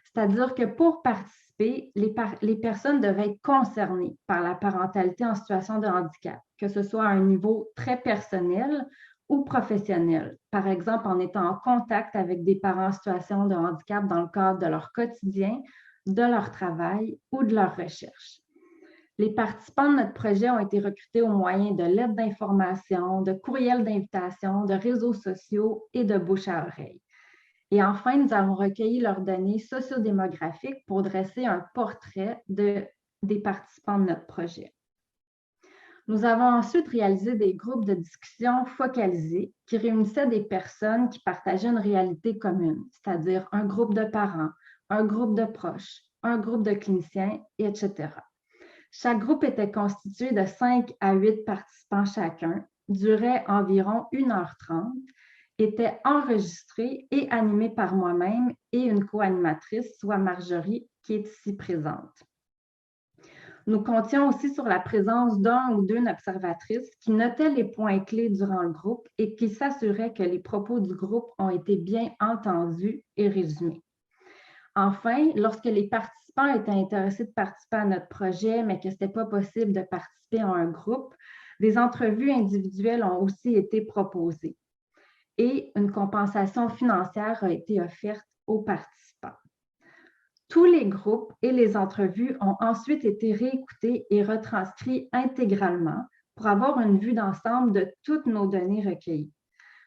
c'est-à-dire que pour participer, les personnes devaient être concernées par la parentalité en situation de handicap, que ce soit à un niveau très personnel ou professionnel, par exemple en étant en contact avec des parents en situation de handicap dans le cadre de leur quotidien, de leur travail ou de leur recherche. Les participants de notre projet ont été recrutés au moyen de lettres d'information, de courriels d'invitation, de réseaux sociaux et de bouche à oreille. Et enfin, nous avons recueilli leurs données sociodémographiques pour dresser un portrait des participants de notre projet. Nous avons ensuite réalisé des groupes de discussion focalisés qui réunissaient des personnes qui partageaient une réalité commune, c'est-à-dire un groupe de parents, un groupe de proches, un groupe de cliniciens, etc. Chaque groupe était constitué de 5 à 8 participants chacun, durait environ 1h30, était enregistré et animé par moi-même et une co-animatrice, soit Marjorie, qui est ici présente. Nous comptions aussi sur la présence d'un ou d'une observatrice qui notait les points clés durant le groupe et qui s'assurait que les propos du groupe ont été bien entendus et résumés. Enfin, lorsque les participants étaient intéressés de participer à notre projet, mais que ce n'était pas possible de participer en un groupe, des entrevues individuelles ont aussi été proposées et une compensation financière a été offerte aux participants. Tous les groupes et les entrevues ont ensuite été réécoutés et retranscrits intégralement pour avoir une vue d'ensemble de toutes nos données recueillies.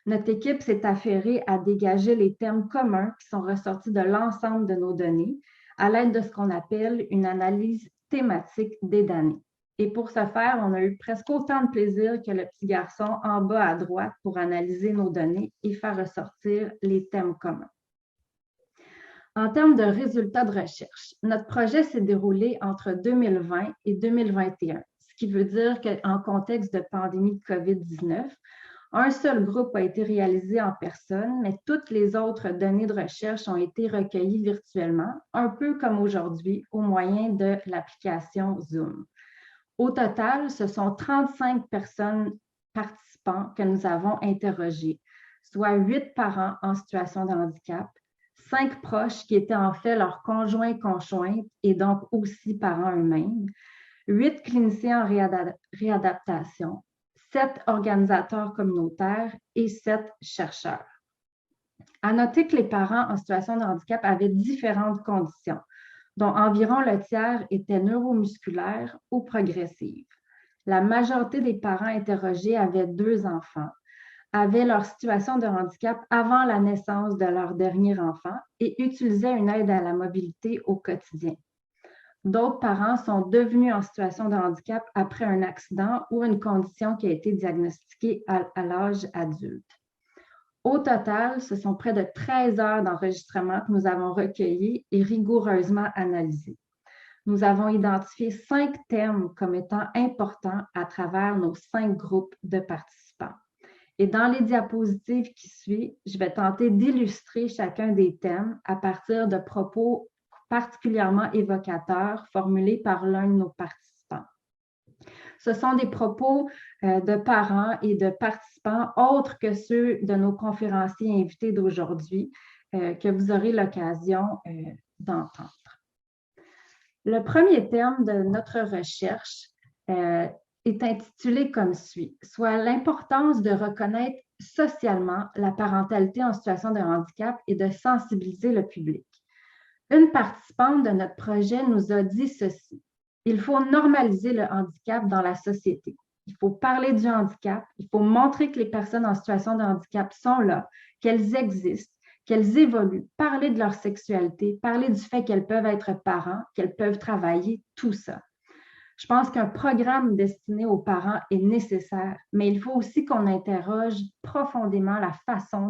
Notre équipe s'est affairée à dégager les thèmes communs qui sont ressortis de l'ensemble de nos données à l'aide de ce qu'on appelle une analyse thématique des données. Et pour ce faire, on a eu presque autant de plaisir que le petit garçon en bas à droite pour analyser nos données et faire ressortir les thèmes communs. En termes de résultats de recherche, notre projet s'est déroulé entre 2020 et 2021, ce qui veut dire qu'en contexte de pandémie de COVID-19, un seul groupe a été réalisé en personne, mais toutes les autres données de recherche ont été recueillies virtuellement, un peu comme aujourd'hui, au moyen de l'application Zoom. Au total, ce sont 35 personnes participants que nous avons interrogées, soit 8 parents en situation de handicap, 5 proches qui étaient en fait leurs conjoints-conjointes et donc aussi parents eux-mêmes, 8 cliniciens en réadaptation, 7 organisateurs communautaires et 7 chercheurs. À noter que les parents en situation de handicap avaient différentes conditions, dont environ le tiers étaient neuromusculaires ou progressives. La majorité des parents interrogés avaient 2 enfants, avaient leur situation de handicap avant la naissance de leur dernier enfant et utilisaient une aide à la mobilité au quotidien. D'autres parents sont devenus en situation de handicap après un accident ou une condition qui a été diagnostiquée à l'âge adulte. Au total, ce sont près de 13 heures d'enregistrement que nous avons recueillis et rigoureusement analysés. Nous avons identifié 5 thèmes comme étant importants à travers nos 5 groupes de participants. Et dans les diapositives qui suivent, je vais tenter d'illustrer chacun des thèmes à partir de propos particulièrement évocateurs formulés par l'un de nos participants. Ce sont des propos de parents et de participants autres que ceux de nos conférenciers invités d'aujourd'hui que vous aurez l'occasion d'entendre. Le premier thème de notre recherche est intitulé comme suit, soit l'importance de reconnaître socialement la parentalité en situation de handicap et de sensibiliser le public. Une participante de notre projet nous a dit ceci. Il faut normaliser le handicap dans la société. Il faut parler du handicap. Il faut montrer que les personnes en situation de handicap sont là, qu'elles existent, qu'elles évoluent, parler de leur sexualité, parler du fait qu'elles peuvent être parents, qu'elles peuvent travailler, tout ça. Je pense qu'un programme destiné aux parents est nécessaire, mais il faut aussi qu'on interroge profondément la façon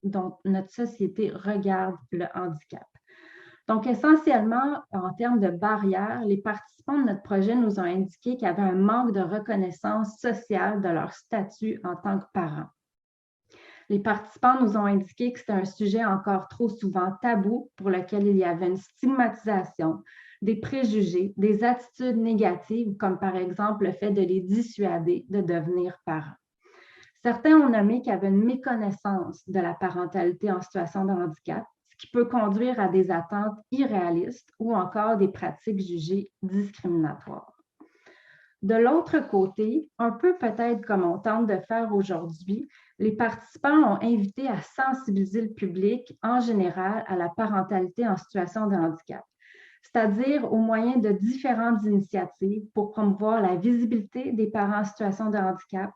dont notre société regarde le handicap. Donc, essentiellement, en termes de barrières, les participants de notre projet nous ont indiqué qu'il y avait un manque de reconnaissance sociale de leur statut en tant que parents. Les participants nous ont indiqué que c'était un sujet encore trop souvent tabou pour lequel il y avait une stigmatisation, des préjugés, des attitudes négatives, comme par exemple le fait de les dissuader de devenir parents. Certains ont nommé qu'il y avait une méconnaissance de la parentalité en situation de handicap, ce qui peut conduire à des attentes irréalistes ou encore des pratiques jugées discriminatoires. De l'autre côté, un peu peut-être comme on tente de faire aujourd'hui, les participants ont invité à sensibiliser le public en général à la parentalité en situation de handicap, c'est-à-dire au moyen de différentes initiatives pour promouvoir la visibilité des parents en situation de handicap,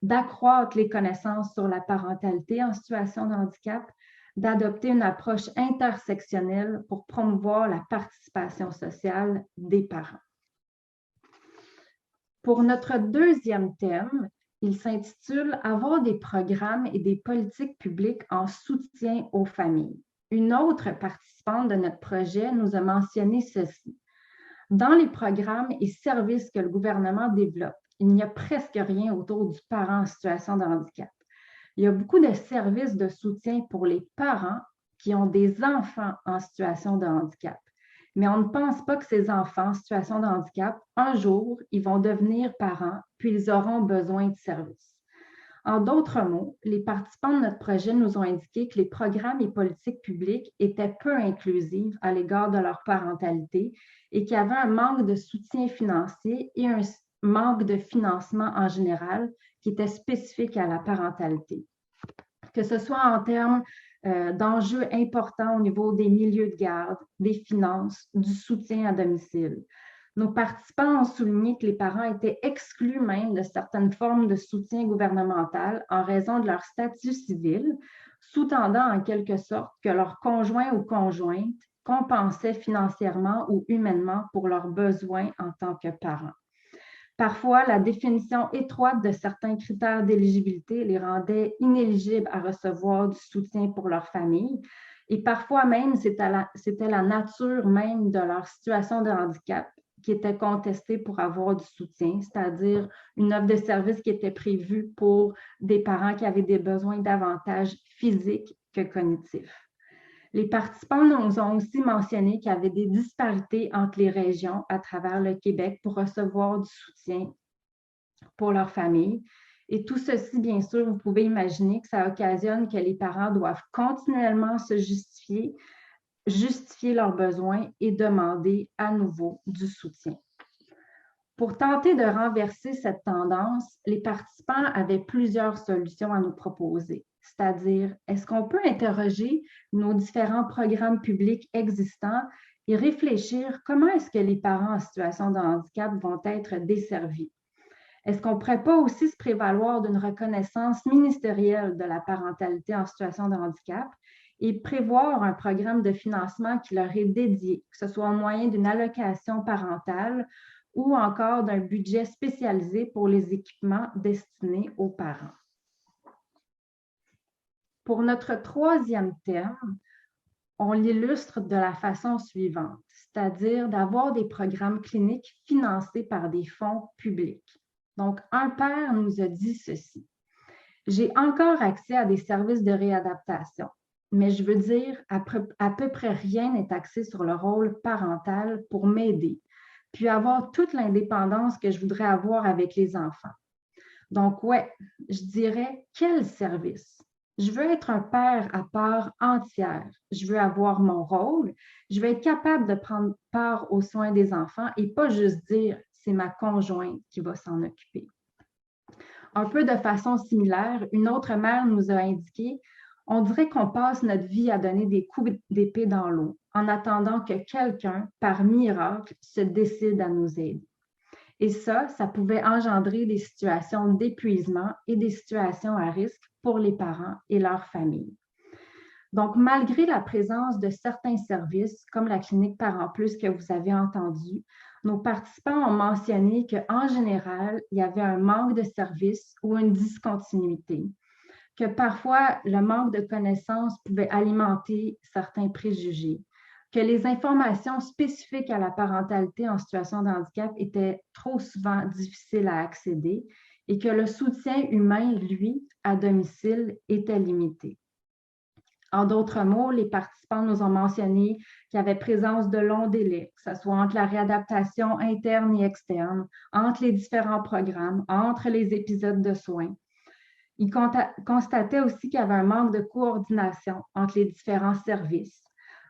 d'accroître les connaissances sur la parentalité en situation de handicap, d'adopter une approche intersectionnelle pour promouvoir la participation sociale des parents. Pour notre deuxième thème, il s'intitule « Avoir des programmes et des politiques publiques en soutien aux familles ». Une autre participante de notre projet nous a mentionné ceci. Dans les programmes et services que le gouvernement développe, il n'y a presque rien autour du parent en situation de handicap. Il y a beaucoup de services de soutien pour les parents qui ont des enfants en situation de handicap. Mais on ne pense pas que ces enfants en situation de handicap, un jour, ils vont devenir parents, puis ils auront besoin de services. En d'autres mots, les participants de notre projet nous ont indiqué que les programmes et politiques publiques étaient peu inclusifs à l'égard de leur parentalité et qu'il y avait un manque de soutien financier et un manque de financement en général qui était spécifique à la parentalité. Que ce soit en termes d'enjeux importants au niveau des milieux de garde, des finances, du soutien à domicile. Nos participants ont souligné que les parents étaient exclus même de certaines formes de soutien gouvernemental en raison de leur statut civil, sous-tendant en quelque sorte que leur conjoint ou conjointe compensait financièrement ou humainement pour leurs besoins en tant que parents. Parfois, la définition étroite de certains critères d'éligibilité les rendait inéligibles à recevoir du soutien pour leur famille. Et parfois même, c'était la nature même de leur situation de handicap qui était contestée pour avoir du soutien, c'est-à-dire une offre de service qui était prévue pour des parents qui avaient des besoins davantage physiques que cognitifs. Les participants nous ont aussi mentionné qu'il y avait des disparités entre les régions à travers le Québec pour recevoir du soutien pour leur famille. Et tout ceci, bien sûr, vous pouvez imaginer que ça occasionne que les parents doivent continuellement se justifier leurs besoins et demander à nouveau du soutien. Pour tenter de renverser cette tendance, les participants avaient plusieurs solutions à nous proposer. C'est-à-dire, est-ce qu'on peut interroger nos différents programmes publics existants et réfléchir comment est-ce que les parents en situation de handicap vont être desservis? Est-ce qu'on ne pourrait pas aussi se prévaloir d'une reconnaissance ministérielle de la parentalité en situation de handicap et prévoir un programme de financement qui leur est dédié, que ce soit au moyen d'une allocation parentale ou encore d'un budget spécialisé pour les équipements destinés aux parents? Pour notre troisième thème, on l'illustre de la façon suivante, c'est-à-dire d'avoir des programmes cliniques financés par des fonds publics. Donc, un père nous a dit ceci. J'ai encore accès à des services de réadaptation, mais je veux dire, à peu près rien n'est axé sur le rôle parental pour m'aider, puis avoir toute l'indépendance que je voudrais avoir avec les enfants. Donc, ouais, je dirais, quel service? Je veux être un père à part entière. Je veux avoir mon rôle. Je veux être capable de prendre part aux soins des enfants et pas juste dire c'est ma conjointe qui va s'en occuper. Un peu de façon similaire, une autre mère nous a indiqué « On dirait qu'on passe notre vie à donner des coups d'épée dans l'eau en attendant que quelqu'un, par miracle, se décide à nous aider. » Et ça pouvait engendrer des situations d'épuisement et des situations à risque pour les parents et leurs familles. Donc, malgré la présence de certains services, comme la clinique Parents Plus que vous avez entendu, nos participants ont mentionné qu'en général, il y avait un manque de services ou une discontinuité, que parfois le manque de connaissances pouvait alimenter certains préjugés, que les informations spécifiques à la parentalité en situation de handicap étaient trop souvent difficiles à accéder et que le soutien humain, lui, à domicile, était limité. En d'autres mots, les participants nous ont mentionné qu'il y avait présence de longs délais, que ce soit entre la réadaptation interne et externe, entre les différents programmes, entre les épisodes de soins. Ils constataient aussi qu'il y avait un manque de coordination entre les différents services,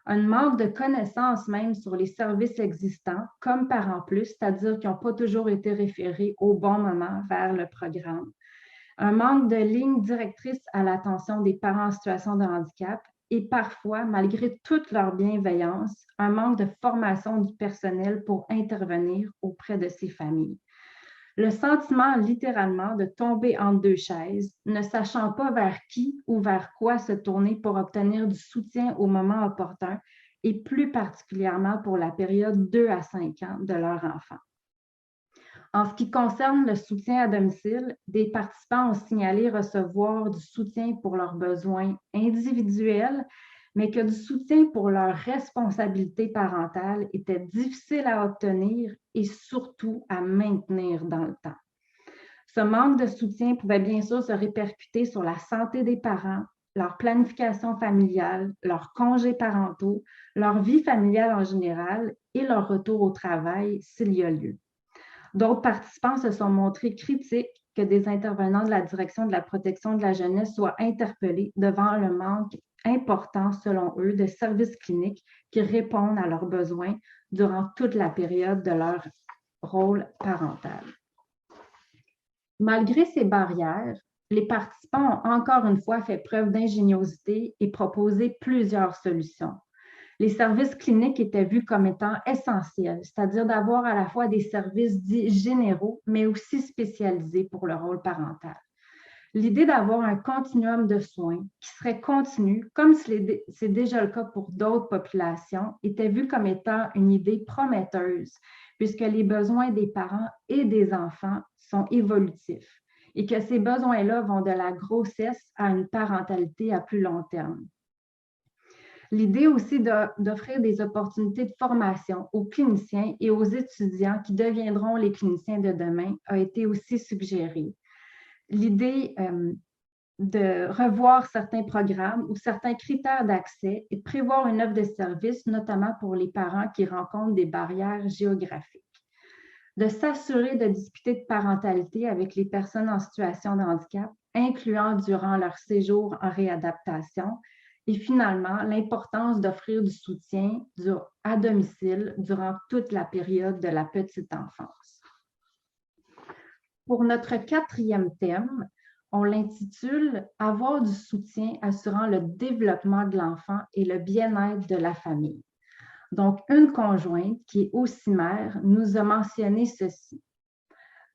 un manque de connaissances même sur les services existants, comme Parents Plus, c'est-à-dire qu'ils n'ont pas toujours été référés au bon moment vers le programme. Un manque de ligne directrice à l'attention des parents en situation de handicap et parfois, malgré toute leur bienveillance, un manque de formation du personnel pour intervenir auprès de ces familles. Le sentiment littéralement de tomber entre deux chaises, ne sachant pas vers qui ou vers quoi se tourner pour obtenir du soutien au moment opportun et plus particulièrement pour la période 2 à 5 ans de leur enfant. En ce qui concerne le soutien à domicile, des participants ont signalé recevoir du soutien pour leurs besoins individuels, mais que du soutien pour leur responsabilité parentale était difficile à obtenir et surtout à maintenir dans le temps. Ce manque de soutien pouvait bien sûr se répercuter sur la santé des parents, leur planification familiale, leurs congés parentaux, leur vie familiale en général et leur retour au travail s'il y a lieu. D'autres participants se sont montrés critiques que des intervenants de la direction de la protection de la jeunesse soient interpellés devant le manque important, selon eux, de services cliniques qui répondent à leurs besoins durant toute la période de leur rôle parental. Malgré ces barrières, les participants ont encore une fois fait preuve d'ingéniosité et proposé plusieurs solutions. Les services cliniques étaient vus comme étant essentiels, c'est-à-dire d'avoir à la fois des services dits généraux, mais aussi spécialisés pour le rôle parental. L'idée d'avoir un continuum de soins qui serait continu, comme c'est déjà le cas pour d'autres populations, était vue comme étant une idée prometteuse, puisque les besoins des parents et des enfants sont évolutifs et que ces besoins-là vont de la grossesse à une parentalité à plus long terme. L'idée aussi d'offrir des opportunités de formation aux cliniciens et aux étudiants qui deviendront les cliniciens de demain a été aussi suggérée. L'idée de revoir certains programmes ou certains critères d'accès et de prévoir une offre de service, notamment pour les parents qui rencontrent des barrières géographiques. De s'assurer de discuter de parentalité avec les personnes en situation de handicap, incluant durant leur séjour en réadaptation, et finalement, l'importance d'offrir du soutien à domicile durant toute la période de la petite enfance. Pour notre 4e thème, on l'intitule « Avoir du soutien assurant le développement de l'enfant et le bien-être de la famille ». Donc, une conjointe qui est aussi mère nous a mentionné ceci.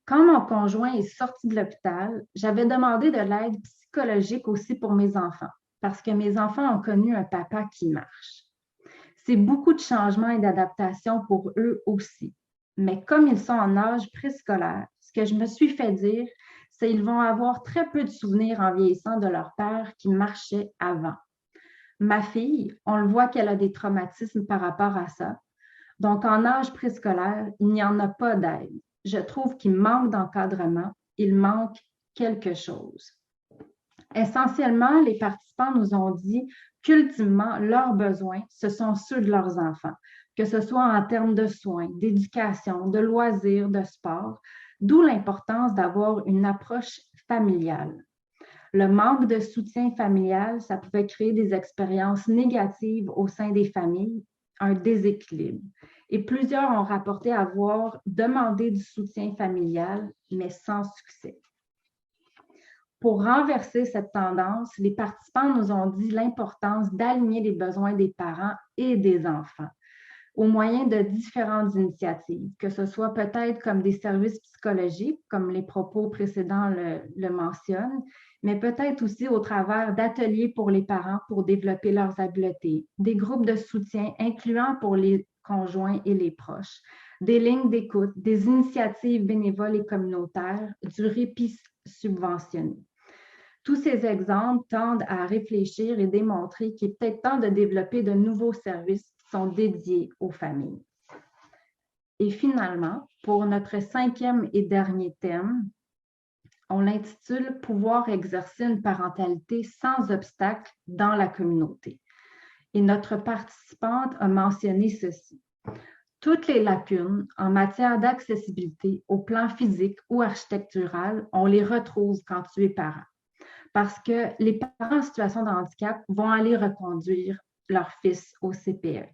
Quand mon conjoint est sorti de l'hôpital, j'avais demandé de l'aide psychologique aussi pour mes enfants, parce que mes enfants ont connu un papa qui marche. C'est beaucoup de changements et d'adaptation pour eux aussi. Mais comme ils sont en âge préscolaire, ce que je me suis fait dire, c'est qu'ils vont avoir très peu de souvenirs en vieillissant de leur père qui marchait avant. Ma fille, on le voit qu'elle a des traumatismes par rapport à ça. Donc, en âge préscolaire, il n'y en a pas d'aide. Je trouve qu'il manque d'encadrement, il manque quelque chose. Essentiellement, les participants nous ont dit qu'ultimement, leurs besoins, ce sont ceux de leurs enfants, que ce soit en termes de soins, d'éducation, de loisirs, de sport, d'où l'importance d'avoir une approche familiale. Le manque de soutien familial, ça pouvait créer des expériences négatives au sein des familles, un déséquilibre. Et plusieurs ont rapporté avoir demandé du soutien familial, mais sans succès. Pour renverser cette tendance, les participants nous ont dit l'importance d'aligner les besoins des parents et des enfants au moyen de différentes initiatives, que ce soit peut-être comme des services psychologiques, comme les propos précédents le mentionnent, mais peut-être aussi au travers d'ateliers pour les parents pour développer leurs habiletés, des groupes de soutien incluant pour les conjoints et les proches, des lignes d'écoute, des initiatives bénévoles et communautaires, du répit subventionné. Tous ces exemples tendent à réfléchir et démontrer qu'il est peut-être temps de développer de nouveaux services qui sont dédiés aux familles. Et finalement, pour notre 5e et dernier thème, on l'intitule « Pouvoir exercer une parentalité sans obstacle dans la communauté ». Et notre participante a mentionné ceci. Toutes les lacunes en matière d'accessibilité au plan physique ou architectural, on les retrouve quand tu es parent. Parce que les parents en situation de handicap vont aller reconduire leur fils au CPE.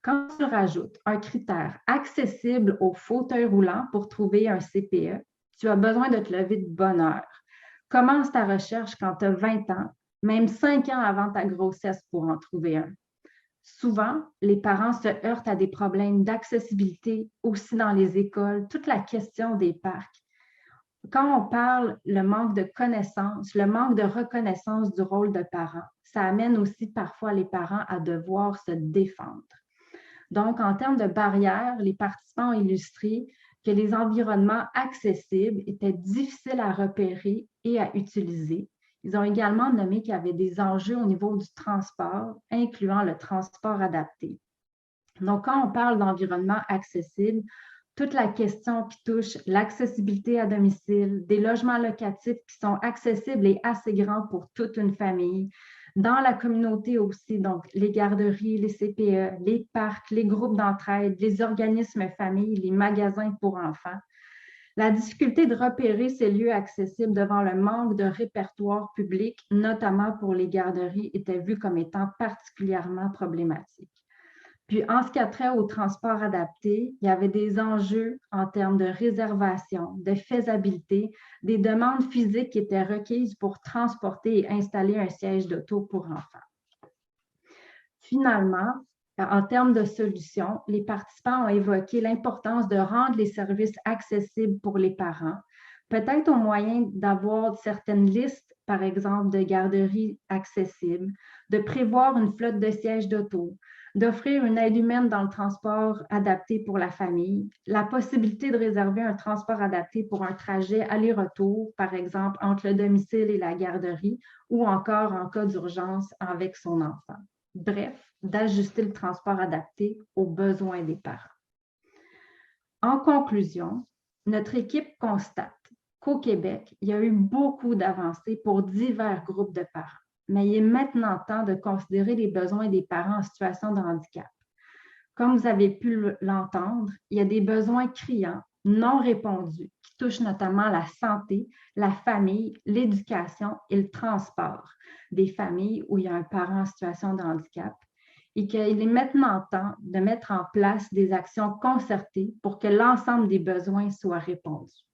Quand tu rajoutes un critère accessible au fauteuil roulant pour trouver un CPE, tu as besoin de te lever de bonne heure. Commence ta recherche quand tu as 20 ans, même 5 ans avant ta grossesse pour en trouver un. Souvent, les parents se heurtent à des problèmes d'accessibilité aussi dans les écoles, toute la question des parcs. Quand on parle le manque de connaissances, le manque de reconnaissance du rôle de parent, ça amène aussi parfois les parents à devoir se défendre. Donc, en termes de barrières, les participants ont illustré que les environnements accessibles étaient difficiles à repérer et à utiliser. Ils ont également nommé qu'il y avait des enjeux au niveau du transport, incluant le transport adapté. Donc, quand on parle d'environnement accessible, toute la question qui touche l'accessibilité à domicile, des logements locatifs qui sont accessibles et assez grands pour toute une famille, dans la communauté aussi, donc les garderies, les CPE, les parcs, les groupes d'entraide, les organismes familles, les magasins pour enfants. La difficulté de repérer ces lieux accessibles devant le manque de répertoire public, notamment pour les garderies, était vue comme étant particulièrement problématique. Puis, en ce qui a trait au transport adapté, il y avait des enjeux en termes de réservation, de faisabilité, des demandes physiques qui étaient requises pour transporter et installer un siège d'auto pour enfants. Finalement, en termes de solutions, les participants ont évoqué l'importance de rendre les services accessibles pour les parents, peut-être au moyen d'avoir certaines listes, par exemple, de garderies accessibles, de prévoir une flotte de sièges d'auto, d'offrir une aide humaine dans le transport adapté pour la famille, la possibilité de réserver un transport adapté pour un trajet aller-retour, par exemple, entre le domicile et la garderie, ou encore en cas d'urgence avec son enfant. Bref, d'ajuster le transport adapté aux besoins des parents. En conclusion, notre équipe constate qu'au Québec, il y a eu beaucoup d'avancées pour divers groupes de parents, mais il est maintenant temps de considérer les besoins des parents en situation de handicap. Comme vous avez pu l'entendre, il y a des besoins criants, non répondus, qui touchent notamment la santé, la famille, l'éducation et le transport des familles où il y a un parent en situation de handicap, et qu'il est maintenant temps de mettre en place des actions concertées pour que l'ensemble des besoins soient répondus.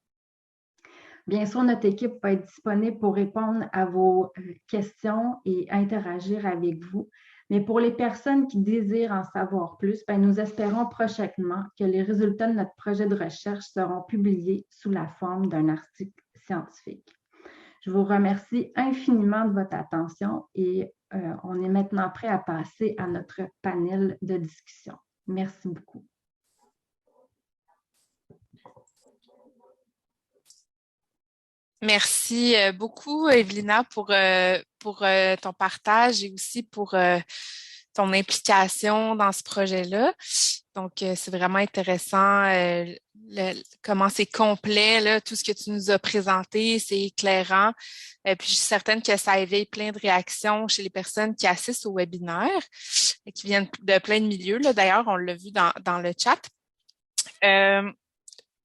Bien sûr, notre équipe va être disponible pour répondre à vos questions et interagir avec vous. Mais pour les personnes qui désirent en savoir plus, nous espérons prochainement que les résultats de notre projet de recherche seront publiés sous la forme d'un article scientifique. Je vous remercie infiniment de votre attention et on est maintenant prêt à passer à notre panel de discussion. Merci beaucoup. Merci beaucoup, Evelina, pour ton partage et aussi pour ton implication dans ce projet-là. Donc, c'est vraiment intéressant comment c'est complet, là, tout ce que tu nous as présenté, c'est éclairant. Puis, je suis certaine que ça éveille plein de réactions chez les personnes qui assistent au webinaire, qui viennent de plein de milieux. D'ailleurs, on l'a vu dans le chat.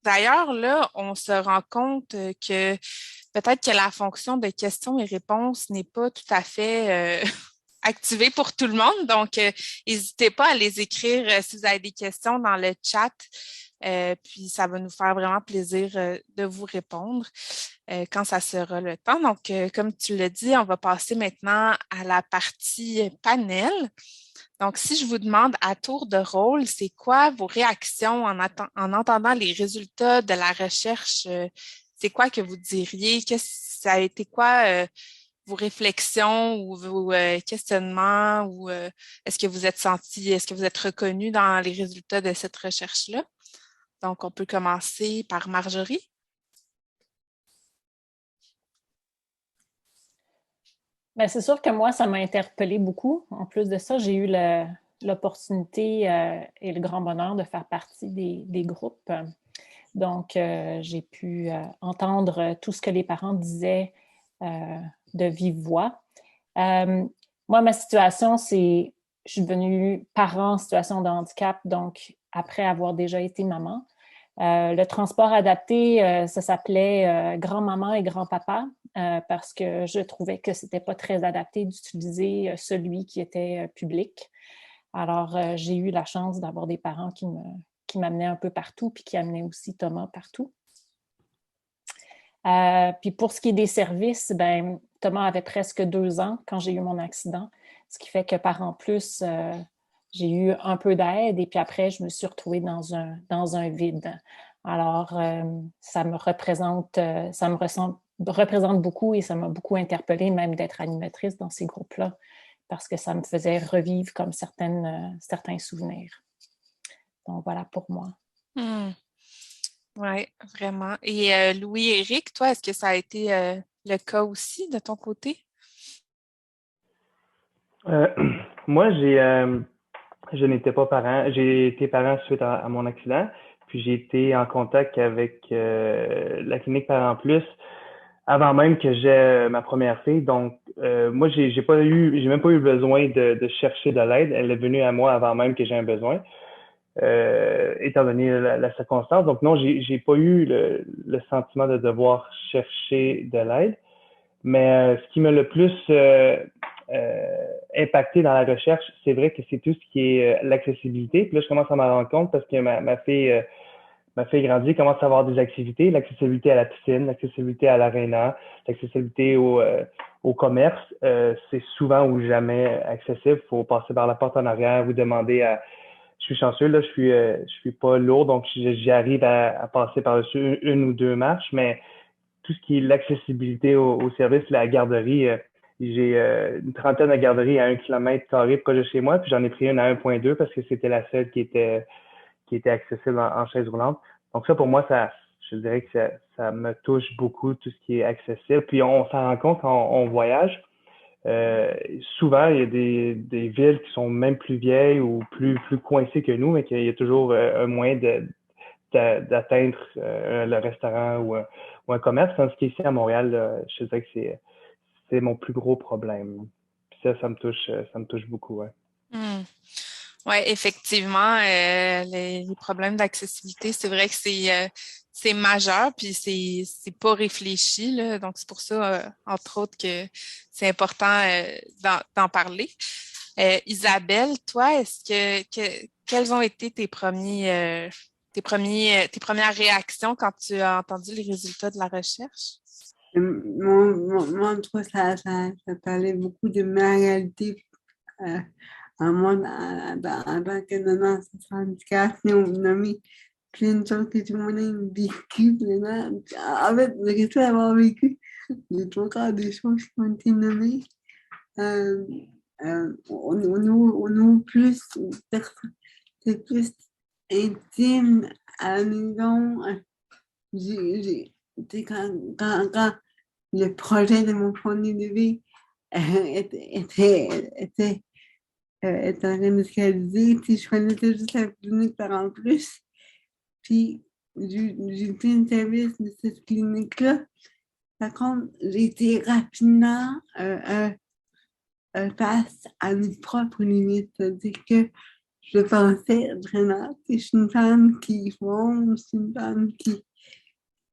D'ailleurs, là, on se rend compte que peut-être que la fonction de questions et réponses n'est pas tout à fait activée pour tout le monde. Donc, n'hésitez pas à les écrire si vous avez des questions dans le chat. Puis, ça va nous faire vraiment plaisir de vous répondre. quand ça sera le temps. Donc, comme tu l'as dit, on va passer maintenant à la partie panel. Donc, si je vous demande à tour de rôle, c'est quoi vos réactions en entendant les résultats de la recherche? C'est quoi que vous diriez? Ça a été quoi vos réflexions ou vos questionnements? Ou est-ce que vous êtes reconnu dans les résultats de cette recherche-là? Donc, on peut commencer par Marjorie. Bien, c'est sûr que moi, ça m'a interpellée beaucoup. En plus de ça, j'ai eu l'opportunité et le grand bonheur de faire partie des groupes. Donc, j'ai pu entendre tout ce que les parents disaient de vive voix. Moi, ma situation, je suis devenue parent en situation de handicap, donc après avoir déjà été maman. Le transport adapté, ça s'appelait grand-maman et grand-papa parce que je trouvais que c'était pas très adapté d'utiliser celui qui était public. Alors, j'ai eu la chance d'avoir des parents qui m'amenaient un peu partout puis qui amenaient aussi Thomas partout. Puis pour ce qui est des services, ben Thomas avait presque 2 ans quand j'ai eu mon accident, ce qui fait que par en plus, j'ai eu un peu d'aide et puis après, je me suis retrouvée dans un vide. Alors, ça me représente beaucoup et ça m'a beaucoup interpellée même d'être animatrice dans ces groupes-là parce que ça me faisait revivre comme certains souvenirs. Donc, voilà pour moi. Oui, vraiment. Et Louis-Éric, toi, est-ce que ça a été le cas aussi de ton côté? Moi, je n'étais pas parent. J'ai été parent suite à mon accident. Puis j'ai été en contact avec la clinique Parents Plus avant même que j'aie ma première fille. Donc, moi, j'ai même pas eu besoin de chercher de l'aide. Elle est venue à moi avant même que j'aie un besoin, étant donné la circonstance. Donc, non, j'ai pas eu le sentiment de devoir chercher de l'aide. Mais ce qui m'a le plus impacté dans la recherche, c'est vrai que c'est tout ce qui est l'accessibilité. Puis là, je commence à m'en rendre compte parce que ma fille grandit, commence à avoir des activités, l'accessibilité à la piscine, l'accessibilité à l'aréna, l'accessibilité au commerce. C'est souvent ou jamais accessible. Il faut passer par la porte en arrière ou demander à... Je suis chanceux, là, je suis pas lourd, donc j'y arrive à passer par-dessus une ou 2 marches, mais tout ce qui est l'accessibilité au service, la garderie, j'ai une trentaine de garderies à 1 km² proche de chez moi, puis j'en ai pris une à 1,2 parce que c'était la seule qui était accessible en chaise roulante. Donc ça, pour moi, je dirais que ça me touche beaucoup, tout ce qui est accessible. Puis on s'en rend compte quand on voyage. Souvent, il y a des villes qui sont même plus vieilles ou plus coincées que nous, mais qu'il y a toujours un moyen d'atteindre le restaurant ou un commerce. Tandis qu'ici à Montréal, je dirais que c'est mon plus gros problème. Puis ça me touche beaucoup. Ouais. Oui, effectivement, les problèmes d'accessibilité, c'est vrai que c'est majeur, puis c'est pas réfléchi, là. Donc, c'est pour ça, entre autres, que c'est important d'en parler. Isabelle, toi, quelles ont été tes premières réactions quand tu as entendu les résultats de la recherche? Moi, en tout cas, ça parlait beaucoup de ma réalité à moi, en tant que nana sans handicap, on a mis plein de choses que tout le monde a vécu. En fait, le reste d'avoir vécu, les 3 quarts des choses qui ont été nommées, on nous plus, c'est plus intime à la maison. Quand le projet de mon premier bébé était industrialisé, puis je connaissais juste la clinique Parents Plus. Puis j'ai fait un service de cette clinique-là. Par contre, j'ai été rapidement face à mes propres limites. C'est-à-dire que je pensais vraiment que je suis une femme qui fonce, je suis une femme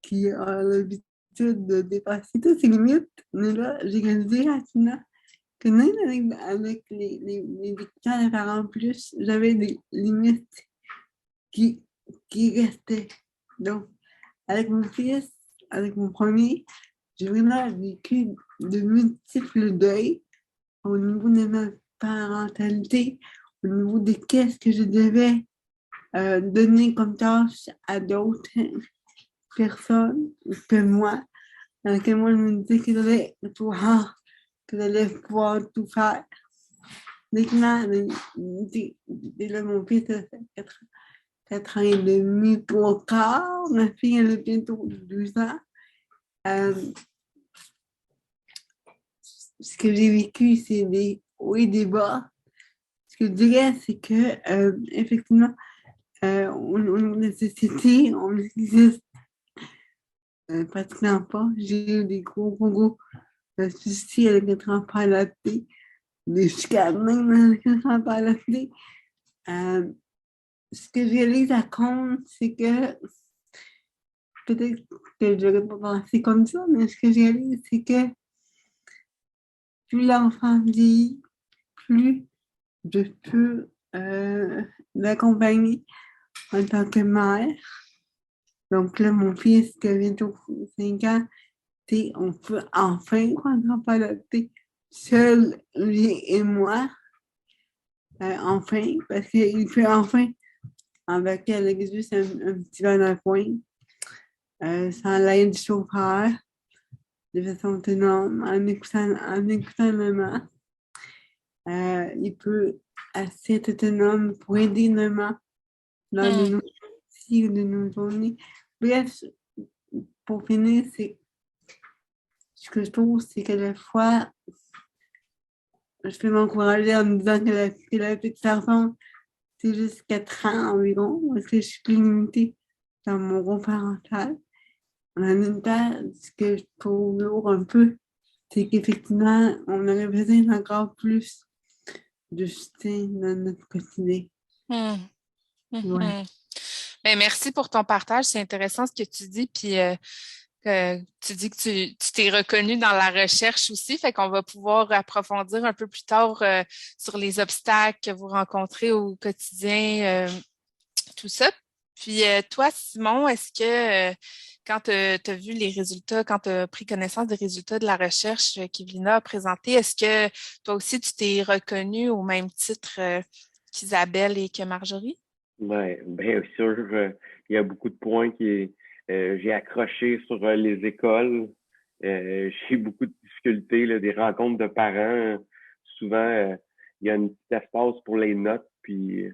qui a l'habitude de dépasser toutes ses limites. Mais là, j'ai réalisé rapidement que même avec les victimes de Parents Plus, j'avais des limites qui restaient. Donc, avec mon fils, avec mon premier, j'ai vraiment vécu de multiples deuils au niveau de ma parentalité, au niveau de qu'est-ce que je devais donner comme tâche à d'autres personnes que moi, dans lequel moi je me disais que j'allais pouvoir tout faire. Maintenant, dès là, mon fils a 4 ans et demi, 3 quarts, ma fille elle a bientôt 12 ans. Ce que j'ai vécu, c'est des hauts et des bas. Ce que je dirais, c'est que, effectivement, au niveau de la société, on existe pratiquement pas. J'ai eu des gros soucis avec les transports adaptés, des chicanes même avec les transports adaptés. Ce que je réalise à compte, c'est que peut-être que je n'aurais pas pensé comme ça, mais ce que je réalise, c'est que plus l'enfant vieillit, plus je peux l'accompagner en tant que mère. Donc là, mon fils qui a bientôt 5 ans, on peut enfin prendre pas adopter seul, lui et moi. Enfin, parce qu'il peut enfin embarquer avec juste un petit verre dans le coin, sans l'aide du chauffeur, de façon autonome, en écoutant maman. Il peut assez être autonome pour aider maman lors de nos ou de nos journées. Bref, pour finir, c'est ce que je trouve, c'est que des fois, je peux m'encourager en me disant que la petite garçon, c'est juste 4 ans environ, parce que je suis plus limitée dans mon rôle parental. En même temps, ce que je trouve lourd un peu, c'est qu'effectivement, on aurait besoin d'encore plus de soutien dans notre quotidien. Ouais. Ben, merci pour ton partage. C'est intéressant ce que tu dis. Puis tu dis que tu t'es reconnu dans la recherche aussi. Fait qu'on va pouvoir approfondir un peu plus tard sur les obstacles que vous rencontrez au quotidien, tout ça. Puis toi, Simon, est-ce que quand tu as vu les résultats, quand tu as pris connaissance des résultats de la recherche qu'Evelina a présentée, est-ce que toi aussi tu t'es reconnu au même titre qu'Isabelle et que Marjorie? Ouais, bien sûr, il y a beaucoup de points qui j'ai accroché sur les écoles. J'ai beaucoup de difficultés, là, des rencontres de parents. Souvent, il y a un petit espace pour les notes, puis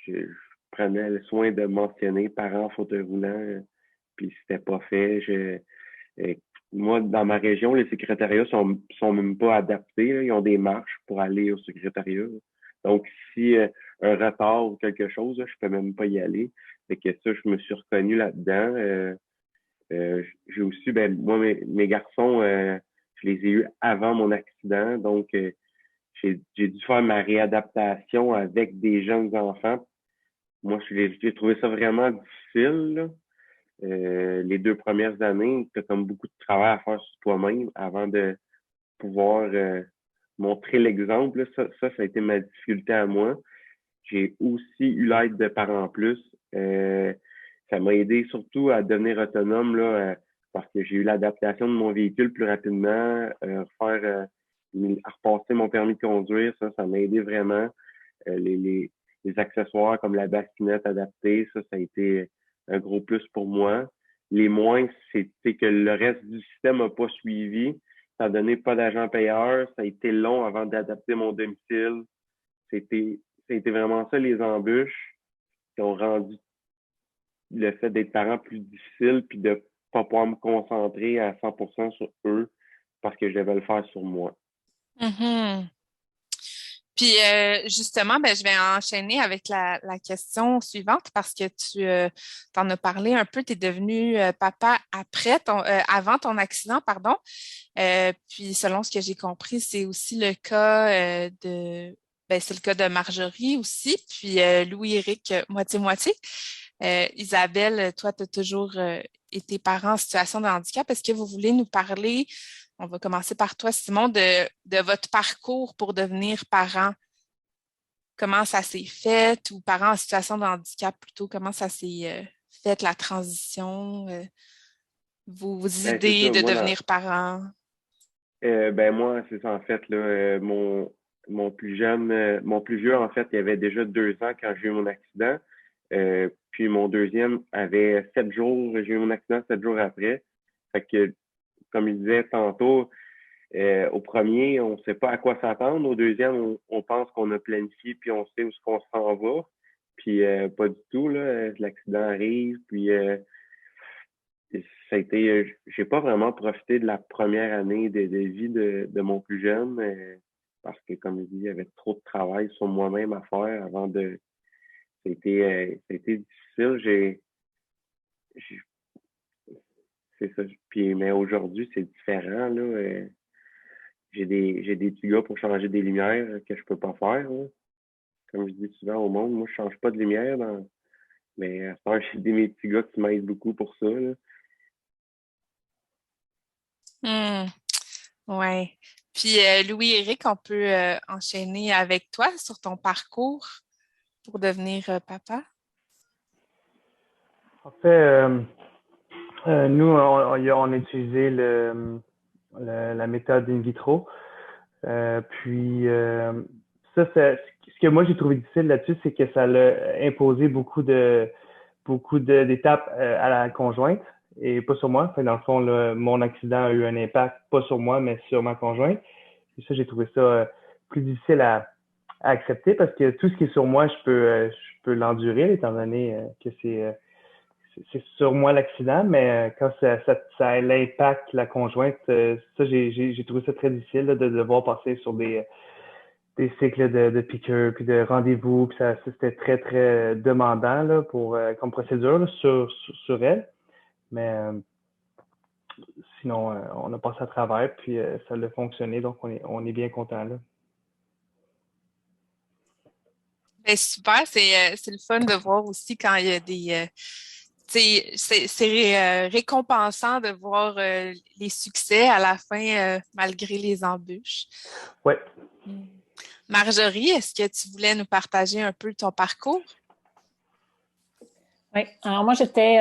je prenais le soin de mentionner parents fauteuil roulant, puis c'était pas fait. Moi, dans ma région, les secrétariats sont même pas adaptés, là. Ils ont des marches pour aller au secrétariat. Donc, si un retard ou quelque chose, là, je peux même pas y aller. Fait que ça, je me suis reconnu là-dedans. J'ai aussi, moi, mes garçons, je les ai eus avant mon accident. Donc, j'ai dû faire ma réadaptation avec des jeunes enfants. Moi, j'ai trouvé ça vraiment difficile, là. Les 2 premières années, tu as comme beaucoup de travail à faire sur toi-même avant de pouvoir montrer l'exemple. Ça a été ma difficulté à moi. J'ai aussi eu l'aide de Parents Plus. Ça m'a aidé surtout à devenir autonome là, parce que j'ai eu l'adaptation de mon véhicule plus rapidement, à repasser mon permis de conduire, ça m'a aidé vraiment. Les accessoires comme la bassinette adaptée, ça a été un gros plus pour moi. Les moins, c'est que le reste du système n'a pas suivi. Ça n'a donné pas d'agent payeur. Ça a été long avant d'adapter mon domicile. C'était vraiment ça, les embûches qui ont rendu le fait d'être parent plus difficile puis de pas pouvoir me concentrer à 100% sur eux parce que je devais le faire sur moi. Mm-hmm. Puis justement, je vais enchaîner avec la question suivante parce que tu t'en as parlé un peu, tu es devenu papa avant ton accident, pardon. Puis selon ce que j'ai compris, c'est aussi le cas c'est le cas de Marjorie aussi, puis Louis-Éric, moitié-moitié. Isabelle, toi, tu as toujours été parent en situation de handicap. Est-ce que vous voulez nous parler, on va commencer par toi, Simon, de votre parcours pour devenir parent? Comment ça s'est fait, ou parent en situation de handicap plutôt, comment ça s'est fait, la transition? vos C'est idées ça, de moi, devenir parent? moi, c'est ça, en fait, là, mon plus jeune, mon plus vieux, en fait, il avait déjà 2 ans quand j'ai eu mon accident. Puis mon deuxième avait 7 jours, j'ai eu mon accident 7 jours après. Fait que, comme il disait tantôt, au premier, on ne sait pas à quoi s'attendre. Au deuxième, on pense qu'on a planifié puis on sait où est-ce qu'on s'en va. Puis pas du tout, là. L'accident arrive, puis ça a été, j'ai pas vraiment profité de la première année de vie de mon plus jeune parce que, comme je dis, il y avait trop de travail sur moi-même à faire avant de. Ça a été difficile. J'ai- c'est ça. Puis, mais aujourd'hui, c'est différent, là. J'ai des petits gars pour changer des lumières que je peux pas faire, là. Comme je dis souvent au monde, moi, je change pas de lumière, mais à ce temps, j'ai mes petits gars qui m'aident beaucoup pour ça, là. Oui. Puis, Louis-Éric, on peut enchaîner avec toi sur ton parcours pour devenir papa? En fait, nous, on a utilisé la méthode in vitro. Puis, ça, ce que moi j'ai trouvé difficile là-dessus, c'est que ça a imposé beaucoup d'étapes à la conjointe et pas sur moi. Fait, dans le fond, là, mon accident a eu un impact, pas sur moi, mais sur ma conjointe. Et ça, j'ai trouvé ça plus difficile à accepter parce que tout ce qui est sur moi, je peux l'endurer, étant donné que c'est sur moi l'accident, mais quand ça l'impact la conjointe, ça, j'ai trouvé ça très difficile là, de devoir passer sur des cycles de piqûres, puis de rendez-vous, puis ça c'était très, très demandant là, comme procédure là, sur elle. Mais sinon, on a passé à travers, puis ça a fonctionné, donc on est bien content là. Ben, super, c'est le fun de voir aussi quand il y a des. C'est récompensant de voir les succès à la fin, malgré les embûches. Ouais. Marjorie, est-ce que tu voulais nous partager un peu ton parcours? Oui, alors moi, j'étais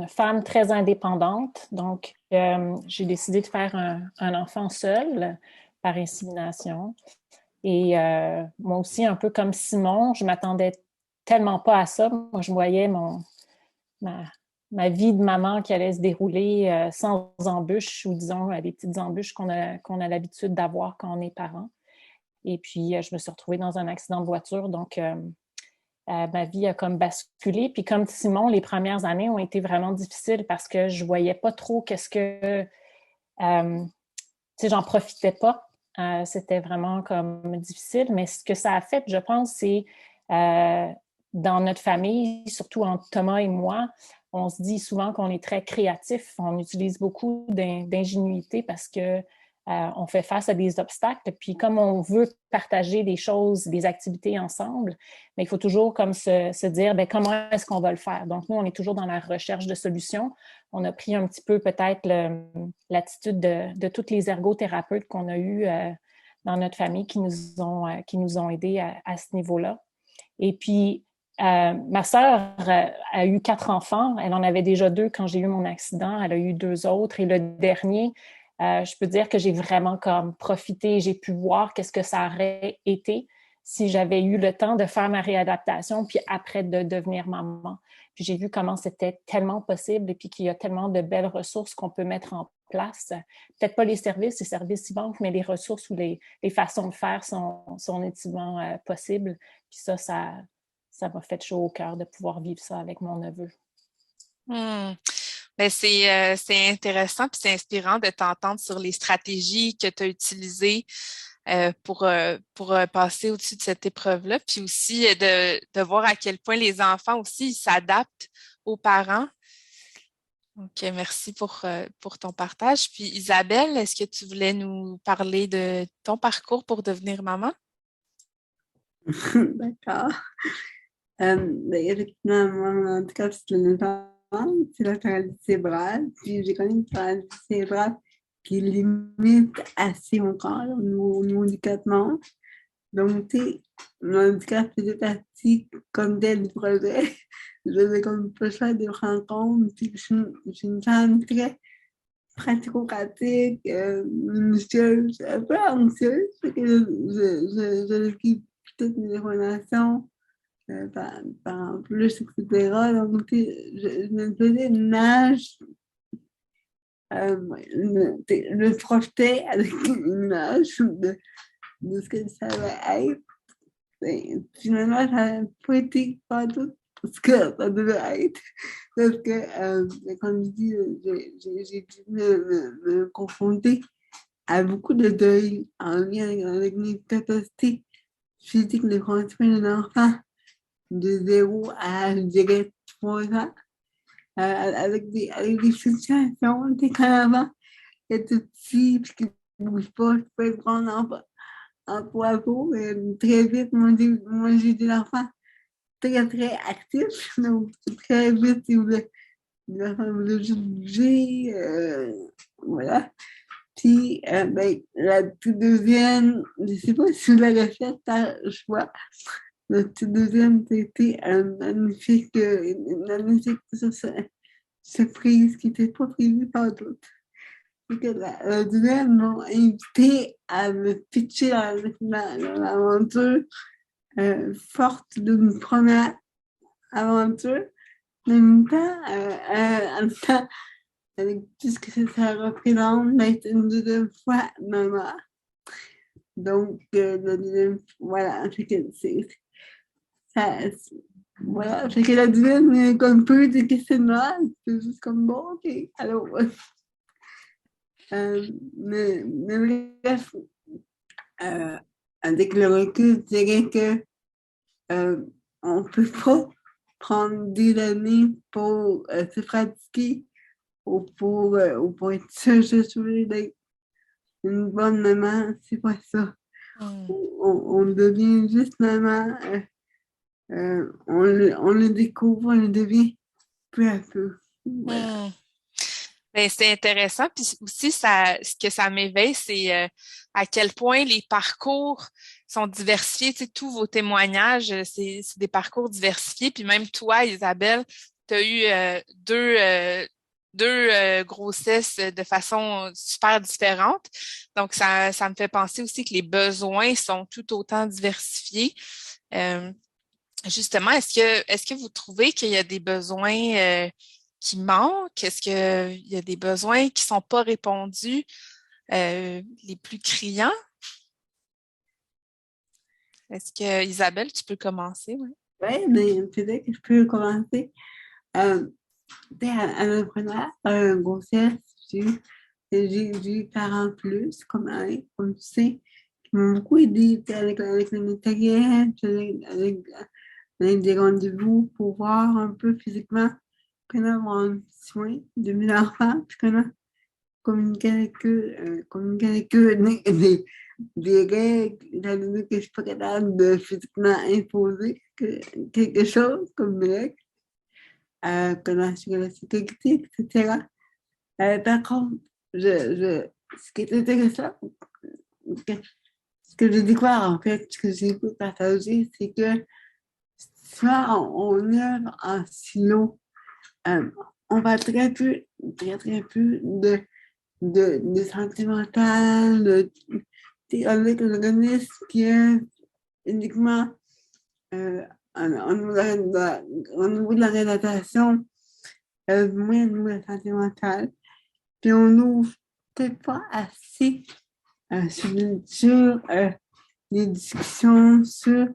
femme très indépendante, donc j'ai décidé de faire un enfant seul par insémination. Et moi aussi, un peu comme Simon, je m'attendais tellement pas à ça. Moi, je voyais ma vie de maman qui allait se dérouler sans embûches ou disons des petites embûches qu'on a l'habitude d'avoir quand on est parent. Et puis, je me suis retrouvée dans un accident de voiture, donc ma vie a comme basculé. Puis comme Simon, les premières années ont été vraiment difficiles parce que je voyais pas trop tu sais, j'en profitais pas. C'était vraiment comme difficile, mais ce que ça a fait, je pense, c'est dans notre famille, surtout entre Thomas et moi, on se dit souvent qu'on est très créatif. On utilise beaucoup d'ingénuité parce que on fait face à des obstacles. Puis comme on veut partager des choses, des activités ensemble, mais il faut toujours comme se dire bien, comment est-ce qu'on va le faire. Donc nous, on est toujours dans la recherche de solutions. On a pris un petit peu peut-être l'attitude de toutes les ergothérapeutes qu'on a eues dans notre famille qui nous ont aidés à ce niveau-là. Et puis, ma sœur a eu 4 enfants. Elle en avait déjà 2 quand j'ai eu mon accident. Elle a eu 2 autres. Et le dernier, je peux dire que j'ai vraiment comme profité. J'ai pu voir qu'est-ce que ça aurait été si j'avais eu le temps de faire ma réadaptation, puis après de devenir maman. Puis j'ai vu comment c'était tellement possible et puis qu'il y a tellement de belles ressources qu'on peut mettre en place. Peut-être pas les services y manquent, mais les ressources ou les façons de faire sont évidemment possibles. Puis ça m'a fait chaud au cœur de pouvoir vivre ça avec mon neveu. Ben c'est intéressant puis c'est inspirant de t'entendre sur les stratégies que tu as utilisées pour passer au-dessus de cette épreuve-là, puis aussi de voir à quel point les enfants aussi s'adaptent aux parents. Donc, merci pour ton partage. Puis Isabelle, est-ce que tu voulais nous parler de ton parcours pour devenir maman? D'accord. Effectivement, mon handicap, c'est le c'est la paralysie cérébrale. Puis j'ai connu une paralysie cérébrale qui limite assez mon corps au niveau du handicapement. Donc, tu sais, mon handicap faisait partie comme tel du projet. Je n'avais comme pas le choix de me rendre compte. Puis je suis une femme très pratico-pratique, minutieuse, un peu anxieuse, parce que je quitte toutes mes formations, par plus, etc. Donc, je me faisais une image, je me projetais avec une image de ce que ça va être. Et finalement, ça n'a pas été pas tout ce que ça devait être. Parce que, comme je dis, j'ai dû me confronter à beaucoup de deuil en lien avec mes capacités physiques de construire un enfant de 0 à, je dirais, 3 ans, avec des situations, tu sais, quand l'enfant est tout petit, puis qu'il ne bouge pas, je peux être prendre en poids, très vite, moi j'ai des enfants très, très actifs, donc très vite, l'enfant voulait juste bouger, voilà. Puis, la toute deuxième, je ne sais pas si vous l'avez fait par choix, la toute deuxième, c'était une magnifique surprise qui n'était pas prévue par d'autres. La deuxième m'a invité à me pitcher dans l'aventure forte d'une première aventure, mais en même temps, avec tout ce que ça représente, d'être une deuxième fois maman. Donc, la deuxième, voilà, fait que voilà, fait que la deuxième est comme peu de questionnement, c'est juste comme bon, ok, alors. Mais bref, avec le recul, je dirais que on ne peut pas prendre des années pour se pratiquer ou pour être sûr d'être une bonne maman, c'est pas ça. On devient juste maman, on le découvre, on le devient peu à peu. Voilà. Ben, c'est intéressant. Puis aussi, ce que ça m'éveille, c'est à quel point les parcours sont diversifiés. Tu sais, tous vos témoignages, c'est des parcours diversifiés. Puis même toi, Isabelle, tu as eu deux grossesses de façon super différente. Donc, ça me fait penser aussi que les besoins sont tout autant diversifiés. Justement, est-ce que vous trouvez qu'il y a des besoins qui manquent? Est-ce qu'il y a des besoins qui ne sont pas répondus, les plus criants? Est-ce que, Isabelle, tu peux commencer? Oui, mais peut-être que je peux commencer. À ma première grossesse, j'ai eu 40 plus, comme tu sais, qui m'ont beaucoup aidé avec le matériel, avec des rendez-vous pour voir un peu physiquement comment avoir soin de mes enfants, puis comment communiquer avec eux, des règles, étant donné que je ne suis pas capable de physiquement imposer quelque chose comme des règles, comment assurer la sécurité, etc. Par contre, ce qui est intéressant, ce que je découvre en fait, ce que j'ai pu partager, c'est que soit on œuvre en silo, on va très peu de santé mentale, avec l'organisme qui est uniquement au niveau de la réadaptation, moins au niveau de la santé mentale. Puis on n'ouvre peut-être pas assez sur les discussions sur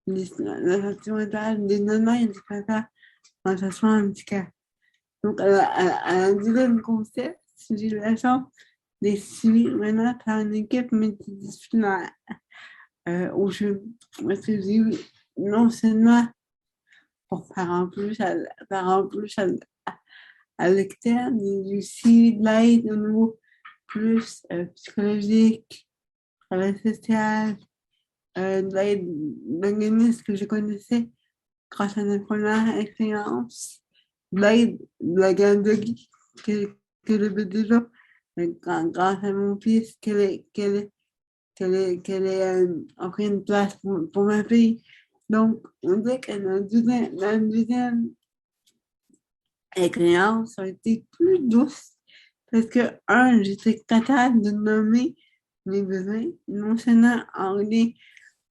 la santé mentale des mamans et des papas en situation de handicap. Donc, à la deuxième concept, j'ai eu la chance d'être suivie maintenant par une équipe multidisciplinaire où j'ai eu non seulement pour faire en plus à l'externe, mais aussi de l'aide au niveau plus psychologique, travail social, de l'aide d'organismes que je connaissais grâce à mes premières expériences, de l'aide de la garderie que j'avais déjà grâce à mon fils, qu'elle ait offert une place pour ma fille. Donc, on dirait que la deuxième expérience a été plus douce, Parce que, j'étais capable de nommer mes besoins, non seulement en lien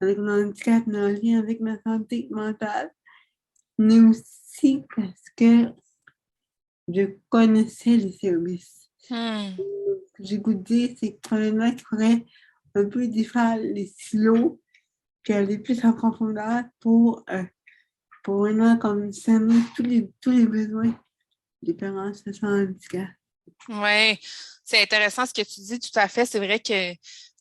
avec mon handicap, mais en lien avec ma santé mentale, mais aussi parce que je connaissais les services. J'ai goûté ces problèmes-là qui pourraient un peu défaire les silos, puis aller plus en profondeur pour vraiment comme cerner tous les besoins des parents sans handicap. Oui, c'est intéressant ce que tu dis, tout à fait. C'est vrai que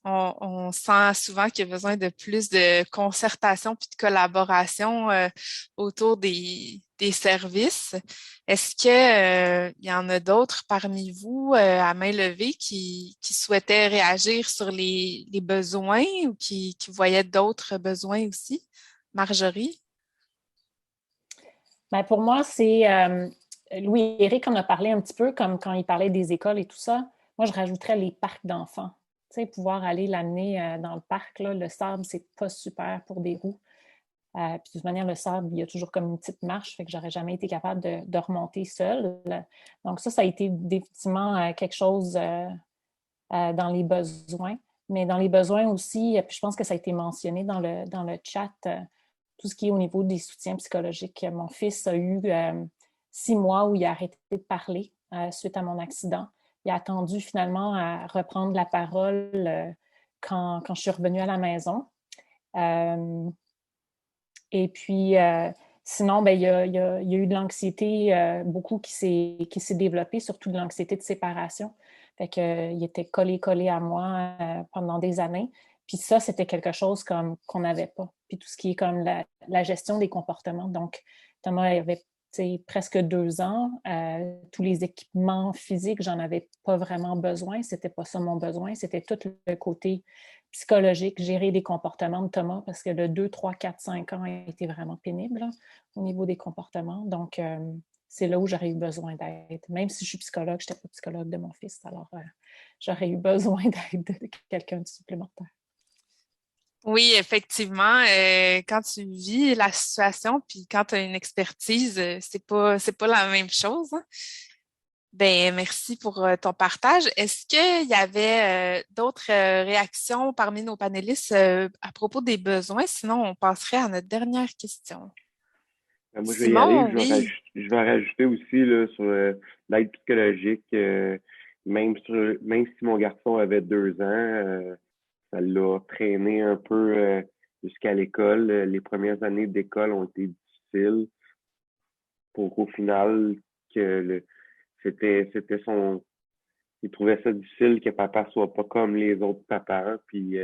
on sent souvent qu'il y a besoin de plus de concertation puis de collaboration autour des services. Est-ce que il y en a d'autres parmi vous à main levée qui souhaitaient réagir sur les besoins ou qui voyaient d'autres besoins aussi? Marjorie? Ben, pour moi, c'est Louis-Éric en a parlé un petit peu, comme quand il parlait des écoles et tout ça. Moi, je rajouterais les parcs d'enfants. Tu sais, pouvoir aller l'amener dans le parc, là, le sable, c'est pas super pour des roues. Puis de toute manière, le sable, il y a toujours comme une petite marche, fait que j'aurais jamais été capable de remonter seule. Donc ça a été définitivement quelque chose dans les besoins. Mais dans les besoins aussi, puis je pense que ça a été mentionné dans le chat, tout ce qui est au niveau des soutiens psychologiques. Mon fils a eu 6 mois où il a arrêté de parler suite à mon accident. Il a attendu finalement à reprendre la parole quand je suis revenue à la maison. Et puis, sinon, ben, il y a eu de l'anxiété beaucoup qui s'est développée, surtout de l'anxiété de séparation. Fait qu'il était collé à moi pendant des années. Puis ça, c'était quelque chose qu'on n'avait pas. Puis tout ce qui est comme la gestion des comportements. Donc, Thomas avait presque 2 ans. Tous les équipements physiques, j'en avais pas vraiment besoin. C'était pas ça mon besoin. C'était tout le côté psychologique, gérer les comportements de Thomas, parce que le 2, 3, 4, 5 ans a été vraiment pénible là, au niveau des comportements. Donc, c'est là où j'aurais eu besoin d'aide. Même si je suis psychologue, je n'étais pas psychologue de mon fils, alors j'aurais eu besoin d'aide de quelqu'un de supplémentaire. Oui, effectivement, quand tu vis la situation, puis quand tu as une expertise, c'est pas la même chose, hein. Ben, merci pour ton partage. Est-ce qu'il y avait d'autres réactions parmi nos panélistes à propos des besoins? Sinon, on passerait à notre dernière question. Moi, je vais y aller. Simon, oui. Je vais rajouter aussi là, sur l'aide psychologique. Même si mon garçon avait 2 ans, ça l'a traîné un peu jusqu'à l'école. Les premières années d'école ont été difficiles pour au final que c'était son. Il trouvait ça difficile que papa soit pas comme les autres papas. Puis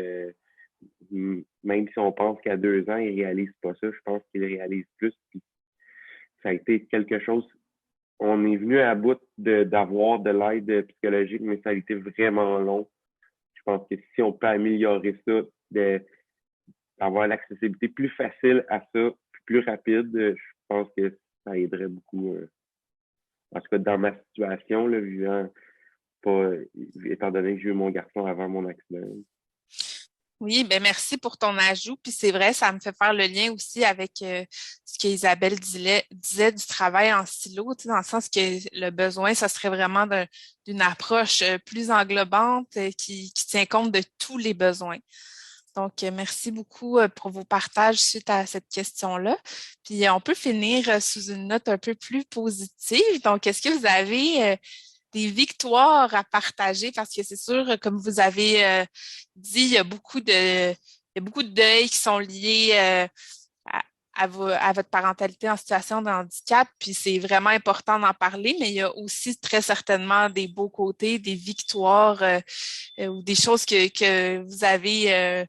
même si on pense qu'à 2 ans, il réalise pas ça, je pense qu'il réalise plus. Puis ça a été quelque chose. On est venu à bout d'avoir de l'aide psychologique, mais ça a été vraiment long. Je pense que si on peut améliorer ça, d'avoir l'accessibilité plus facile à ça, plus rapide, je pense que ça aiderait beaucoup. En tout cas, dans ma situation, là, étant donné que j'ai eu mon garçon avant mon accident. Oui, ben merci pour ton ajout. Puis c'est vrai, ça me fait faire le lien aussi avec ce qu'Isabelle disait du travail en silo, tu sais, dans le sens que le besoin, ça serait vraiment d'une approche plus englobante qui tient compte de tous les besoins. Donc, merci beaucoup pour vos partages suite à cette question-là. Puis, on peut finir sous une note un peu plus positive. Donc, est-ce que vous avez des victoires à partager? Parce que c'est sûr, comme vous avez dit, il y a beaucoup de deuils qui sont liés à votre parentalité en situation de handicap, puis c'est vraiment important d'en parler, mais il y a aussi très certainement des beaux côtés, des victoires ou des choses que vous avez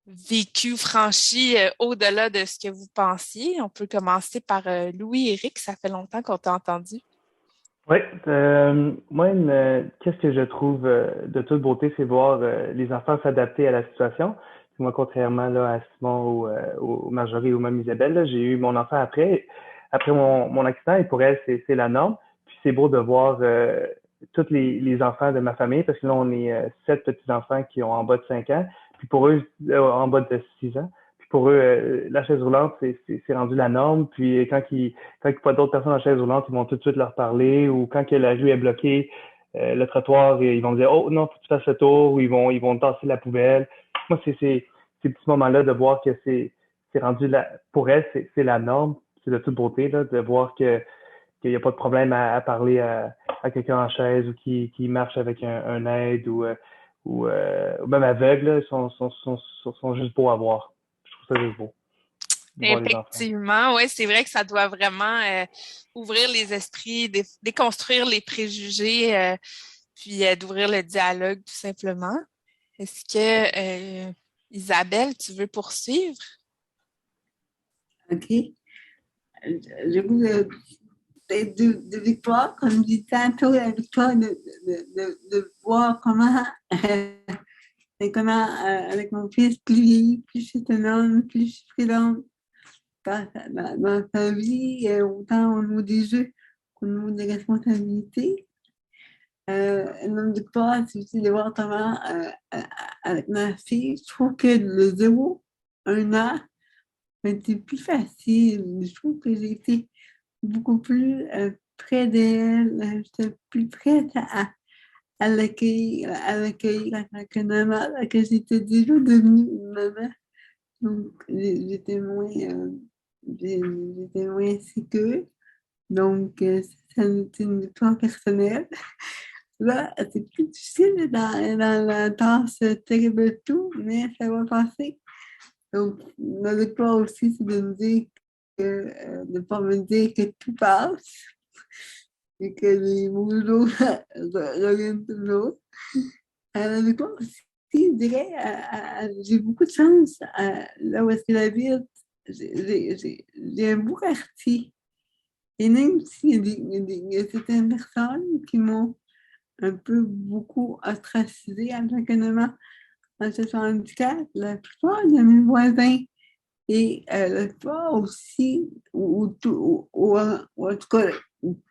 vécues, franchies au-delà de ce que vous pensiez. On peut commencer par Louis-Éric, ça fait longtemps qu'on t'a entendu. Oui, moi, qu'est-ce que je trouve de toute beauté, c'est voir les enfants s'adapter à la situation. Moi, contrairement là, à Simon ou Marjorie ou même Isabelle, là, j'ai eu mon enfant après mon accident et pour elle, c'est la norme. Puis c'est beau de voir tous les enfants de ma famille parce que là, on est 7 petits-enfants qui ont en bas de 5 ans, puis pour eux, en bas de 6 ans. Puis pour eux, la chaise roulante, c'est rendu la norme. Puis quand il n'y a pas d'autres personnes en chaise roulante, ils vont tout de suite leur parler ou quand que la rue est bloquée, le trottoir, et ils vont me dire « Oh non, faut que tu fasses le tour » ou ils vont tasser la poubelle. Moi, c'est ces petits moments-là de voir que c'est rendu pour elle, c'est la norme, c'est de toute beauté, là, de voir qu'il n'y a pas de problème à parler à quelqu'un en chaise ou qui marche avec un aide ou même aveugle, là, sont juste beaux à voir. Je trouve ça juste beau de voir les enfants. Effectivement, oui, c'est vrai que ça doit vraiment ouvrir les esprits, déconstruire les préjugés, puis d'ouvrir le dialogue tout simplement. Est-ce que Isabelle, tu veux poursuivre? OK. Je vous de victoire, comme je disais tantôt, la victoire de voir comment, avec mon fils, plus je suis autonome, plus je suis prudente dans sa vie, autant au niveau des jeux qu'au niveau des responsabilités. Une victoire, c'est aussi de voir comment, avec ma fille, je trouve que le 0-1 an a été plus facile. Je trouve que j'ai été beaucoup plus près d'elle. J'étais plus prête à l'accueillir en tant que maman, que j'étais déjà devenue une maman. Donc, j'étais moins sécure. Donc, ça a été une victoire personnelle. Là, c'est plus difficile dans la tasse terrible tout, mais ça va passer. Donc, la victoire aussi, c'est de me dire de ne pas me dire que tout passe et que les beaux jours reviennent toujours. La victoire aussi, je dirais, j'ai beaucoup de chance. Là où est-ce que j'habite, j'ai un beau quartier. Et même s'il y a certaines personnes qui m'ont un peu beaucoup ostracisée en tant que maman en situation de handicap, la plupart de mes voisins et la plupart aussi, ou en tout cas,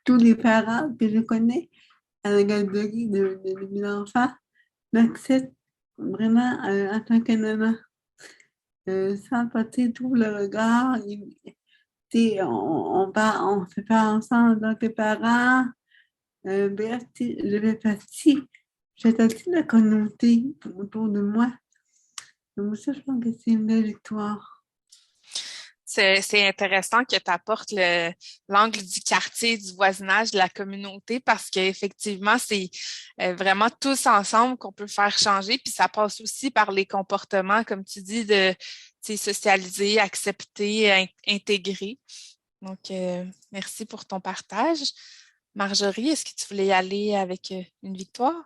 tous les parents que je connais à la garderie de mes enfants m'acceptent vraiment en tant que maman. Sans porter tout le regard, on se fait ensemble en tant que parents. Bref, je fais partie de la communauté autour de moi. Donc ça, je pense que c'est une belle victoire. C'est intéressant que tu apportes l'angle du quartier, du voisinage, de la communauté, parce qu'effectivement, c'est vraiment tous ensemble qu'on peut faire changer. Puis ça passe aussi par les comportements, comme tu dis, de socialiser, accepter, intégrer. Donc, merci pour ton partage. Marjorie, est-ce que tu voulais y aller avec une victoire?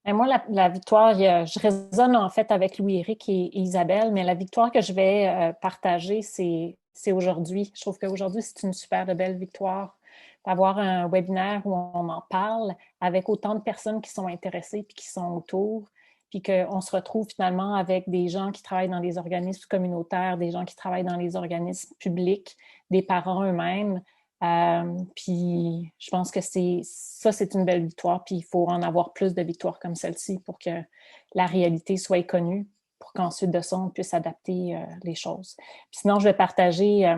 Et moi, la victoire, je résonne en fait avec Louis-Éric et Isabelle, mais la victoire que je vais partager, c'est aujourd'hui. Je trouve qu'aujourd'hui, c'est une super belle victoire d'avoir un webinaire où on en parle avec autant de personnes qui sont intéressées puis qui sont autour, puis qu'on se retrouve finalement avec des gens qui travaillent dans les organismes communautaires, des gens qui travaillent dans les organismes publics, des parents eux-mêmes. Puis je pense que c'est une belle victoire, puis il faut en avoir plus de victoires comme celle-ci pour que la réalité soit connue, pour qu'ensuite de ça, on puisse adapter les choses. Puis sinon, je vais partager,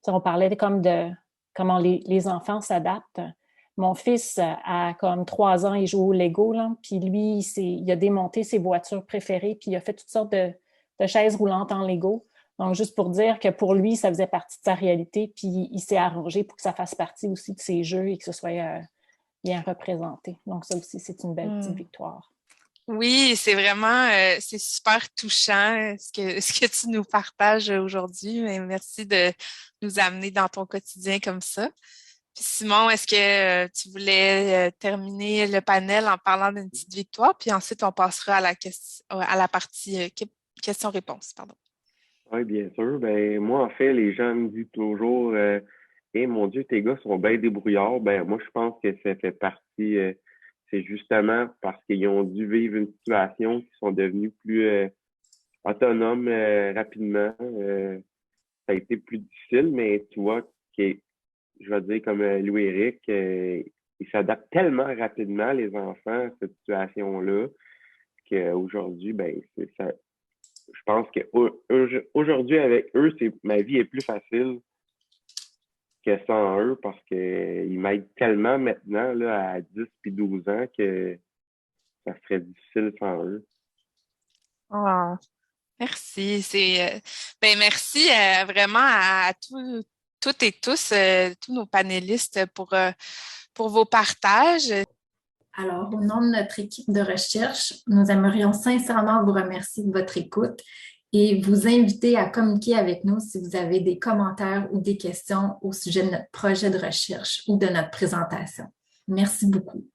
on parlait comme de comment les enfants s'adaptent. Mon fils a comme 3 ans, il joue au Lego, là, puis lui, il a démonté ses voitures préférées, puis il a fait toutes sortes de chaises roulantes en Lego. Donc, juste pour dire que pour lui, ça faisait partie de sa réalité, puis il s'est arrangé pour que ça fasse partie aussi de ses jeux et que ce soit bien représenté. Donc, ça aussi, c'est une belle petite victoire. Oui, c'est vraiment, c'est super touchant ce que tu nous partages aujourd'hui. Et merci de nous amener dans ton quotidien comme ça. Puis Simon, est-ce que tu voulais terminer le panel en parlant d'une petite victoire? Puis ensuite, on passera à la partie questions-réponses, pardon. Oui, bien sûr. Ben, moi, en fait, les gens me disent toujours mon Dieu, tes gars sont bien débrouillards. Ben, moi, je pense que ça fait partie, c'est justement parce qu'ils ont dû vivre une situation qui sont devenus plus autonomes rapidement. Ça a été plus difficile, mais tu vois, je vais dire comme Louis-Éric, ils s'adaptent tellement rapidement, les enfants, à cette situation-là, qu'aujourd'hui, ben, c'est ça. Je pense qu'aujourd'hui, avec eux, ma vie est plus facile que sans eux parce qu'ils m'aident tellement maintenant là, à 10 puis 12 ans que ça serait difficile sans eux. Ah, merci. Merci vraiment à toutes et tous, tous nos panélistes pour vos partages. Alors, au nom de notre équipe de recherche, nous aimerions sincèrement vous remercier de votre écoute et vous inviter à communiquer avec nous si vous avez des commentaires ou des questions au sujet de notre projet de recherche ou de notre présentation. Merci beaucoup.